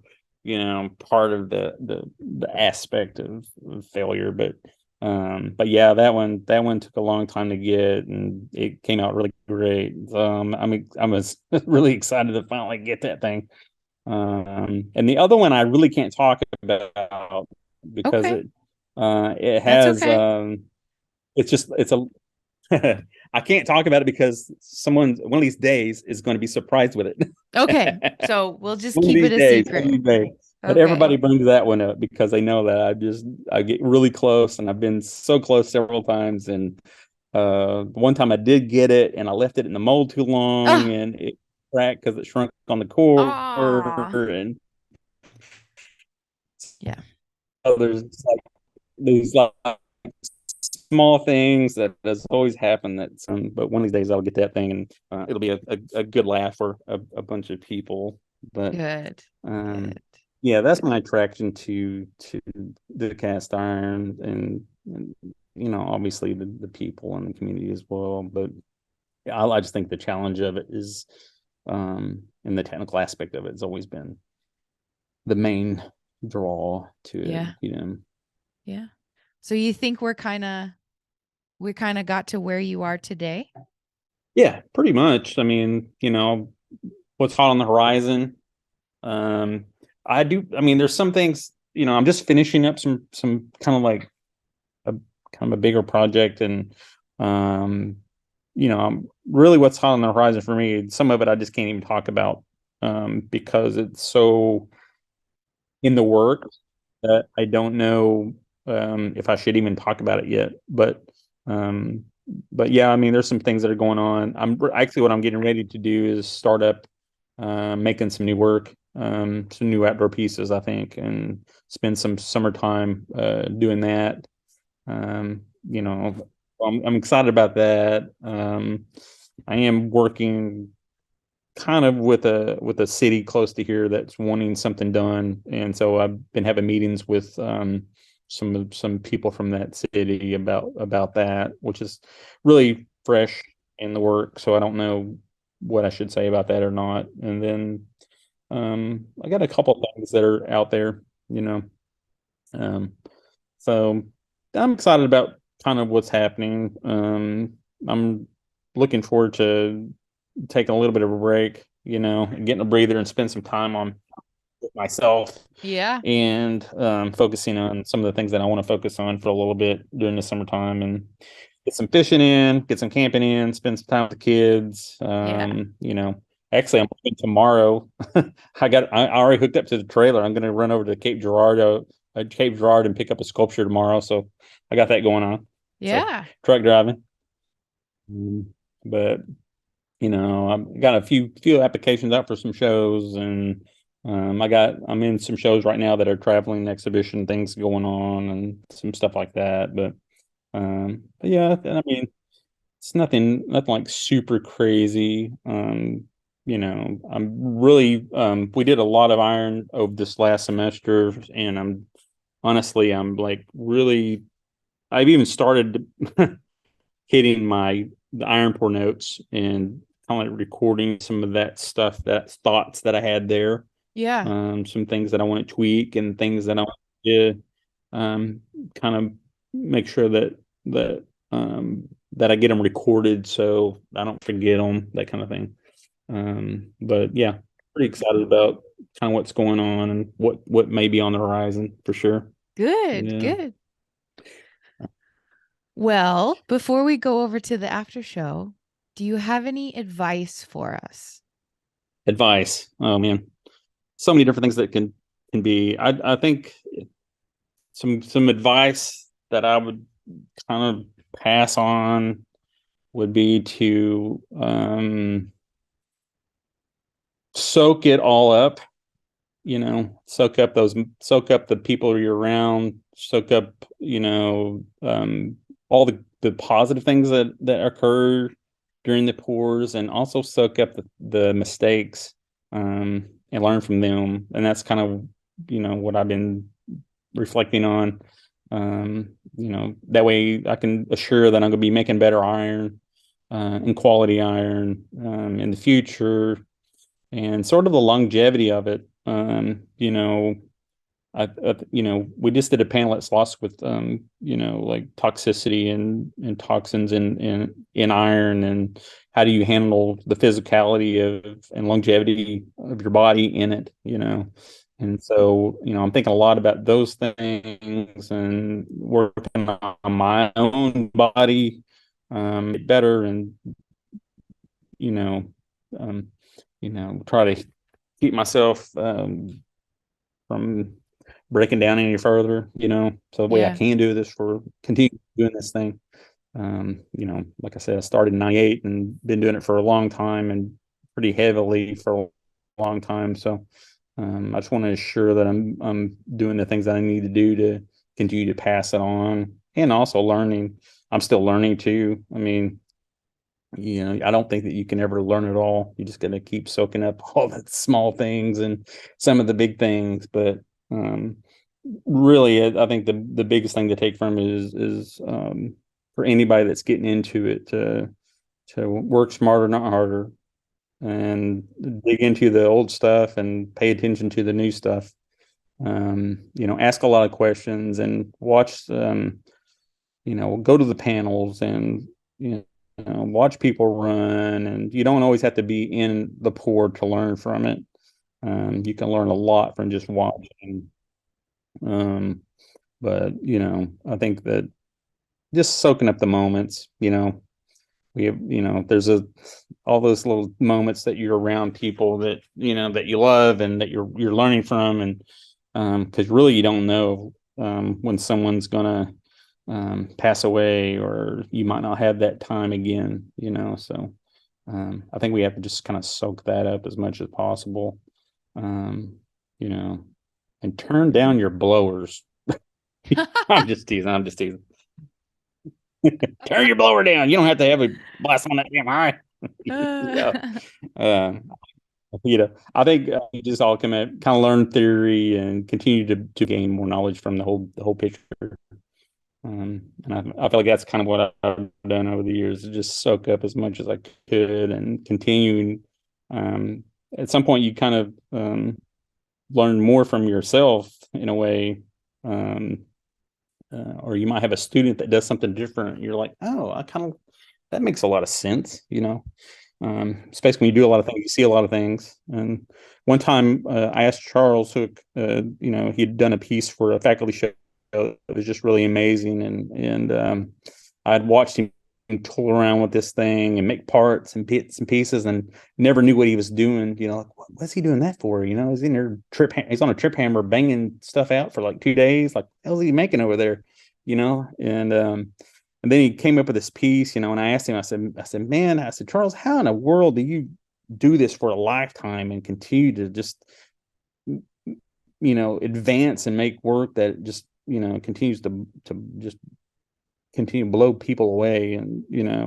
part of the aspect of failure. But yeah, that one took a long time to get, and it came out really great. I was really excited to finally get that thing. And the other one I really can't talk about because Okay. it That's has okay. it's a I can't talk about it because one of these days is going to be surprised with it. Okay. So we'll just One of keep these it a days, one of secret. these days. But Okay. everybody brings that one up because they know that I get really close, and I've been so close several times. And one time I did get it, and I left it in the mold too long, Ah, and it cracked because it shrunk on the core. ah. And Yeah. there's like these like small things that has always happened. But one of these days I'll get that thing, and it'll be a good laugh for a bunch of people. But Good. um, Good. yeah, that's my attraction to the cast iron, and obviously the people and the community as well. But I just think the challenge of it is, and the technical aspect of it has always been the main draw to it. Yeah. Yeah. So you think we kind of got to where you are today? Yeah, pretty much. I mean, what's hot on the horizon. I do. I mean, there's some things. I'm just finishing up some kind of like a kind of a bigger project, and um, really what's hot on the horizon for me. Some of it I just can't even talk about because it's so in the works that I don't know if I should even talk about it yet. Um, but yeah, I mean, there's some things that are going on. Actually what I'm getting ready to do is start up making some new work, some new outdoor pieces, I think, and spend some summertime doing that. Um, you know, I'm excited about that. I am working kind of with a city close to here that's wanting something done, and so I've been having meetings with some people from that city about that, which is really fresh in the work. So I don't know what I should say about that or not. And then I got a couple of things that are out there, you know. Um, so I'm excited about kind of what's happening. I'm looking forward to taking a little bit of a break, and getting a breather and spend some time on myself, Yeah. and focusing on some of the things that I want to focus on for a little bit during the summertime, and get some fishing in, get some camping in, spend some time with the kids. Yeah. Actually, I'm looking tomorrow. I already hooked up to the trailer. I'm going to run over to Cape Girardeau and pick up a sculpture tomorrow. So I got that going on. So Yeah. truck driving. But I've got a few applications out for some shows, and I'm in some shows right now that are traveling exhibition things going on and some stuff like that. But yeah, I mean, it's nothing like super crazy. I'm really we did a lot of iron over this last semester, and I'm like really I've even started hitting the iron pour notes and kind of like recording some of that stuff, that thoughts that I had there. Yeah. Some things that I want to tweak and things that I want to um, kind of make sure that I get them recorded so I don't forget them, that kind of thing. But yeah, pretty excited about kind of what's going on and what may be on the horizon for sure. Good. Yeah. Good. Well, before we go over to the after show, do you have any advice for us? Advice. Oh man, so many different things that can be. I think some advice that I would kind of pass on would be to soak it all up, soak up the people you're around, soak up, all the positive things that occur during the pours, and also soak up the mistakes, and learn from them. And that's kind of, what I've been reflecting on. That way I can assure that I'm going to be making better iron, and quality iron, in the future, and sort of the longevity of it. We just did a panel at SLOS with, like toxicity and toxins in iron, and how do you handle the physicality and longevity of your body in it, And so, I'm thinking a lot about those things and working on my own body, better, and, you know, um, try to keep myself, from breaking down any further, so the way I can do this continue doing this thing. Like I said, I started in 98 and been doing it for a long time, and pretty heavily for a long time. So, I just want to assure that I'm doing the things that I need to do to continue to pass it on, and also learning. I'm still learning too. I mean, I don't think that you can ever learn it all. You're just going to keep soaking up all the small things and some of the big things. But, really, I think the biggest thing to take from it is for anybody that's getting into it, to work smarter, not harder, and dig into the old stuff and pay attention to the new stuff. Ask a lot of questions and watch, go to the panels, and, watch people run. And you don't always have to be in the pour to learn from it. You can learn a lot from just watching. But, I think that just soaking up the moments, we have, there's all those little moments that you're around people that, that you love and that you're learning from. And, because really you don't know, when someone's gonna, pass away, or you might not have that time again, so, I think we have to just kind of soak that up as much as possible, um, and turn down your blowers. I'm just teasing. Turn your blower down. You don't have to have a blast on that damn high. Yeah. I think, you just all kind of learn theory and continue to gain more knowledge from the whole picture. And I feel like that's kind of what I've done over the years, to just soak up as much as I could and continue. At some point, you kind of, learn more from yourself in a way. Or you might have a student that does something different. You're like, oh, that makes a lot of sense, especially when you do a lot of things, you see a lot of things. And one time, I asked Charles Hook, he'd done a piece for a faculty show that was just really amazing. And I'd watched him tool around with this thing and make parts and bits and pieces, and never knew what he was doing. Like, what's he doing that for? He's in there he's on a trip hammer banging stuff out for like 2 days. Like, what the hell's he making over there? And then he came up with this piece, and I asked him, I said, man, Charles, how in the world do you do this for a lifetime and continue to just, advance and make work that just, continues to just continue to blow people away? And,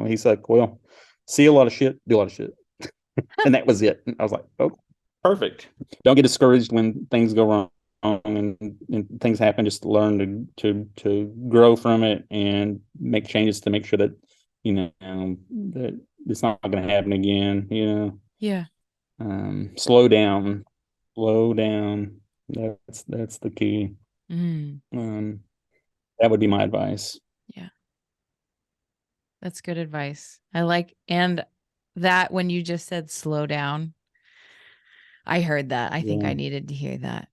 he's like, well, see a lot of shit, do a lot of shit. And that was it. And I was like, oh, perfect. Don't get discouraged when things go wrong and things happen. Just learn to grow from it and make changes to make sure that, that it's not going to happen again, Yeah. Slow down. That's the key. That would be my advice. Yeah. That's good advice. And that when you just said slow down, I heard that. I think I needed to hear that.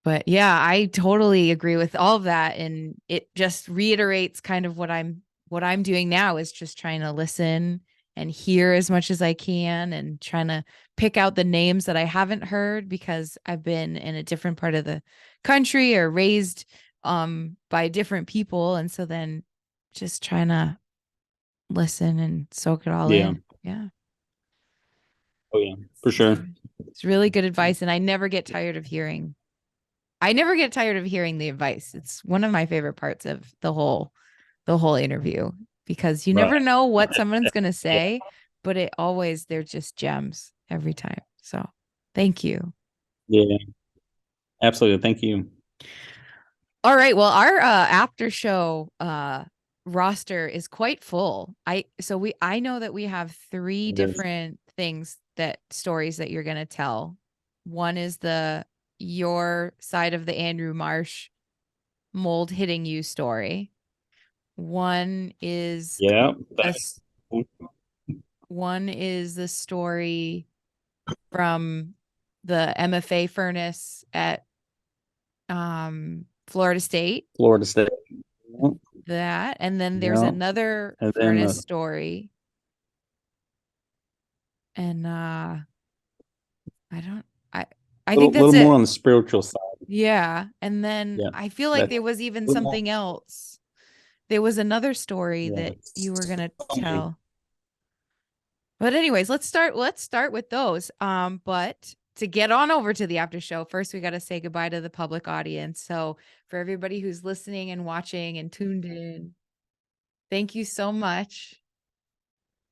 But yeah, I totally agree with all of that. And it just reiterates kind of what I'm doing now, is just trying to listen and hear as much as I can, and trying to pick out the names that I haven't heard because I've been in a different part of the country or raised by different people. And so then just trying to listen and soak it all in. Yeah. Oh yeah, for sure. It's really good advice. And I never get tired of hearing the advice. It's one of my favorite parts of the whole interview, because you Right. never know what someone's going to say, but they're just gems every time. So thank you. Yeah, absolutely. Thank you. All right. Well, our after show roster is quite full. I know that we have three It is. different stories that you're going to tell. One is your side of the Andrew Marsh mold hitting you story. One is Yeah. one is the story from the MFA furnace at Florida State. Florida State. That, and then there's Yeah. another And then furnace story. And I think that's little it. more on the spiritual side. Yeah. And then Yeah. I feel like there was even something else. There was another story that you were going to tell. But anyways, let's start with those. But to get on over to the after show, first we got to say goodbye to the public audience. So for everybody who's listening and watching and tuned in, thank you so much.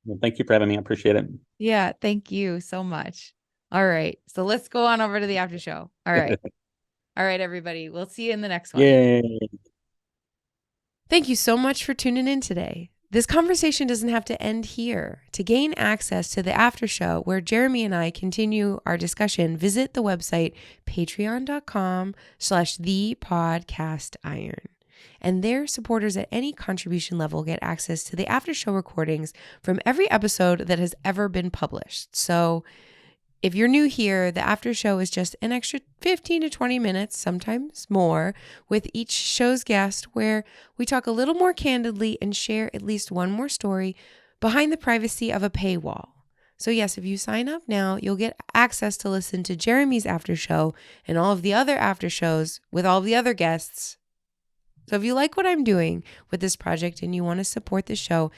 Well, thank you for having me. I appreciate it. Yeah, thank you so much. All right. So let's go on over to the after show. All right. All right, everybody. We'll see you in the next one. Yay. Thank you so much for tuning in today. This conversation doesn't have to end here. To gain access to the after show where Jeremy and I continue our discussion, visit the website patreon.com/thepodcastiron. And their supporters at any contribution level get access to the after show recordings from every episode that has ever been published. So if you're new here, the after show is just an extra 15 to 20 minutes, sometimes more, with each show's guest, where we talk a little more candidly and share at least one more story behind the privacy of a paywall. So yes, if you sign up now, you'll get access to listen to Jeremy's after show and all of the other after shows with all of the other guests. So if you like what I'm doing with this project and you want to support the show,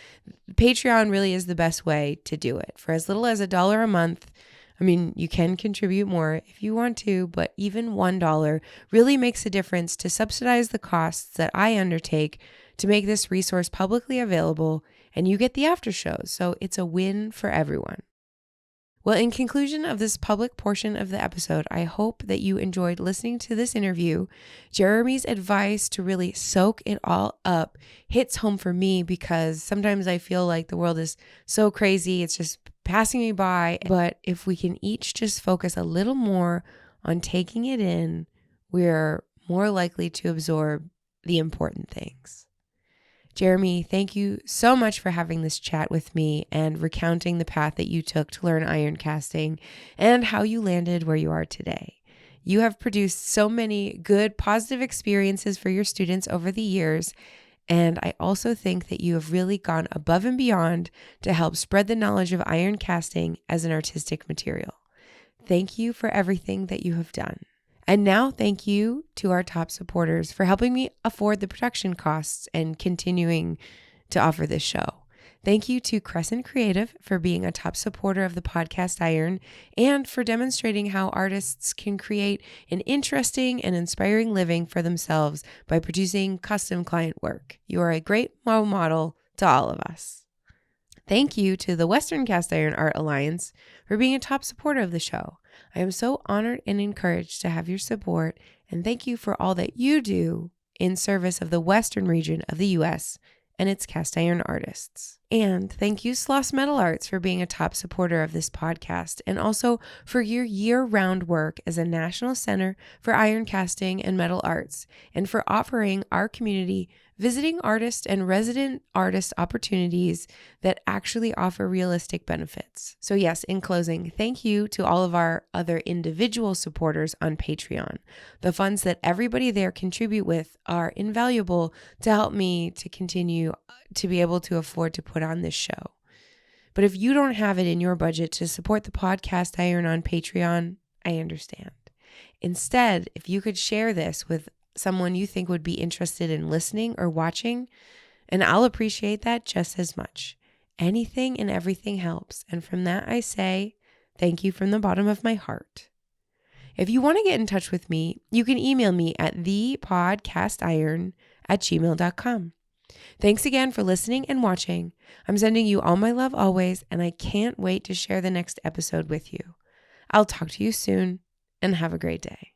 Patreon really is the best way to do it. For as little as $1 a month, I mean, you can contribute more if you want to, but even $1 really makes a difference to subsidize the costs that I undertake to make this resource publicly available, and you get the after shows, so it's a win for everyone. Well, in conclusion of this public portion of the episode, I hope that you enjoyed listening to this interview. Jeremy's advice to really soak it all up hits home for me, because sometimes I feel like the world is so crazy, it's just passing me by. But if we can each just focus a little more on taking it in, we're more likely to absorb the important things. Jeremy, thank you so much for having this chat with me and recounting the path that you took to learn iron casting and how you landed where you are today. You have produced so many good, positive experiences for your students over the years, and I also think that you have really gone above and beyond to help spread the knowledge of iron casting as an artistic material. Thank you for everything that you have done. And now thank you to our top supporters for helping me afford the production costs and continuing to offer this show. Thank you to Crescent Creative for being a top supporter of the podcast Iron and for demonstrating how artists can create an interesting and inspiring living for themselves by producing custom client work. You are a great role model to all of us. Thank you to the Western Cast Iron Art Alliance for being a top supporter of the show. I am so honored and encouraged to have your support, and thank you for all that you do in service of the Western region of the U.S. and its cast iron artists. And thank you, Sloss Metal Arts, for being a top supporter of this podcast, and also for your year-round work as a national center for iron casting and metal arts, and for offering our community visiting artist and resident artist opportunities that actually offer realistic benefits. So yes, in closing, thank you to all of our other individual supporters on Patreon. The funds that everybody there contribute with are invaluable to help me to continue to be able to afford to put on this show. But if you don't have it in your budget to support the podcast Iron on Patreon, I understand. Instead, if you could share this with someone you think would be interested in listening or watching, and I'll appreciate that just as much. Anything and everything helps. And from that I say, Thank you from the bottom of my heart. If you want to get in touch with me, you can email me at thepodcastiron@gmail.com. Thanks again for listening and watching. I'm sending you all my love always, and I can't wait to share the next episode with you. I'll talk to you soon, and have a great day.